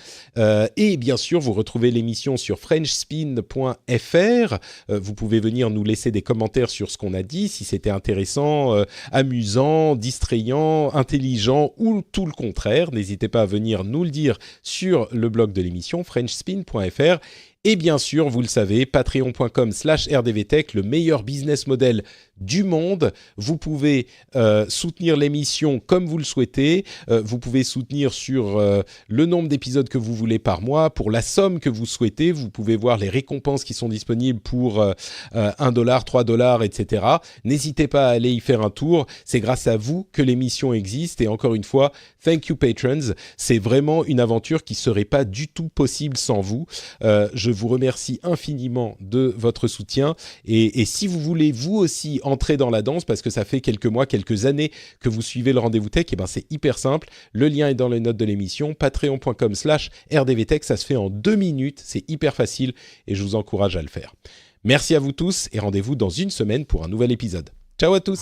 Et bien sûr, vous retrouvez l'émission sur frenchspin.fr. Vous pouvez venir nous laisser des commentaires sur ce qu'on a dit, si c'était intéressant, amusant, distrayant, intelligent ou tout le contraire. N'hésitez pas à venir nous le dire sur le blog de l'émission frenchspin.fr. Et bien sûr, vous le savez, patreon.com/rdvtech, le meilleur business model du monde. Vous pouvez soutenir l'émission comme vous le souhaitez. Vous pouvez soutenir sur le nombre d'épisodes que vous voulez par mois, pour la somme que vous souhaitez. Vous pouvez voir les récompenses qui sont disponibles pour $1, $3, etc. N'hésitez pas à aller y faire un tour. C'est grâce à vous que l'émission existe. Et encore une fois, thank you patrons. C'est vraiment une aventure qui ne serait pas du tout possible sans vous. Je vous remercie infiniment de votre soutien et si vous voulez vous aussi entrer dans la danse parce que ça fait quelques mois, quelques années que vous suivez le Rendez-vous Tech, et ben c'est hyper simple, le lien est dans les notes de l'émission, patreon.com/rdvtech, ça se fait en 2 minutes, c'est hyper facile et je vous encourage à le faire. Merci à vous tous et rendez-vous dans une semaine pour un nouvel épisode. Ciao à tous.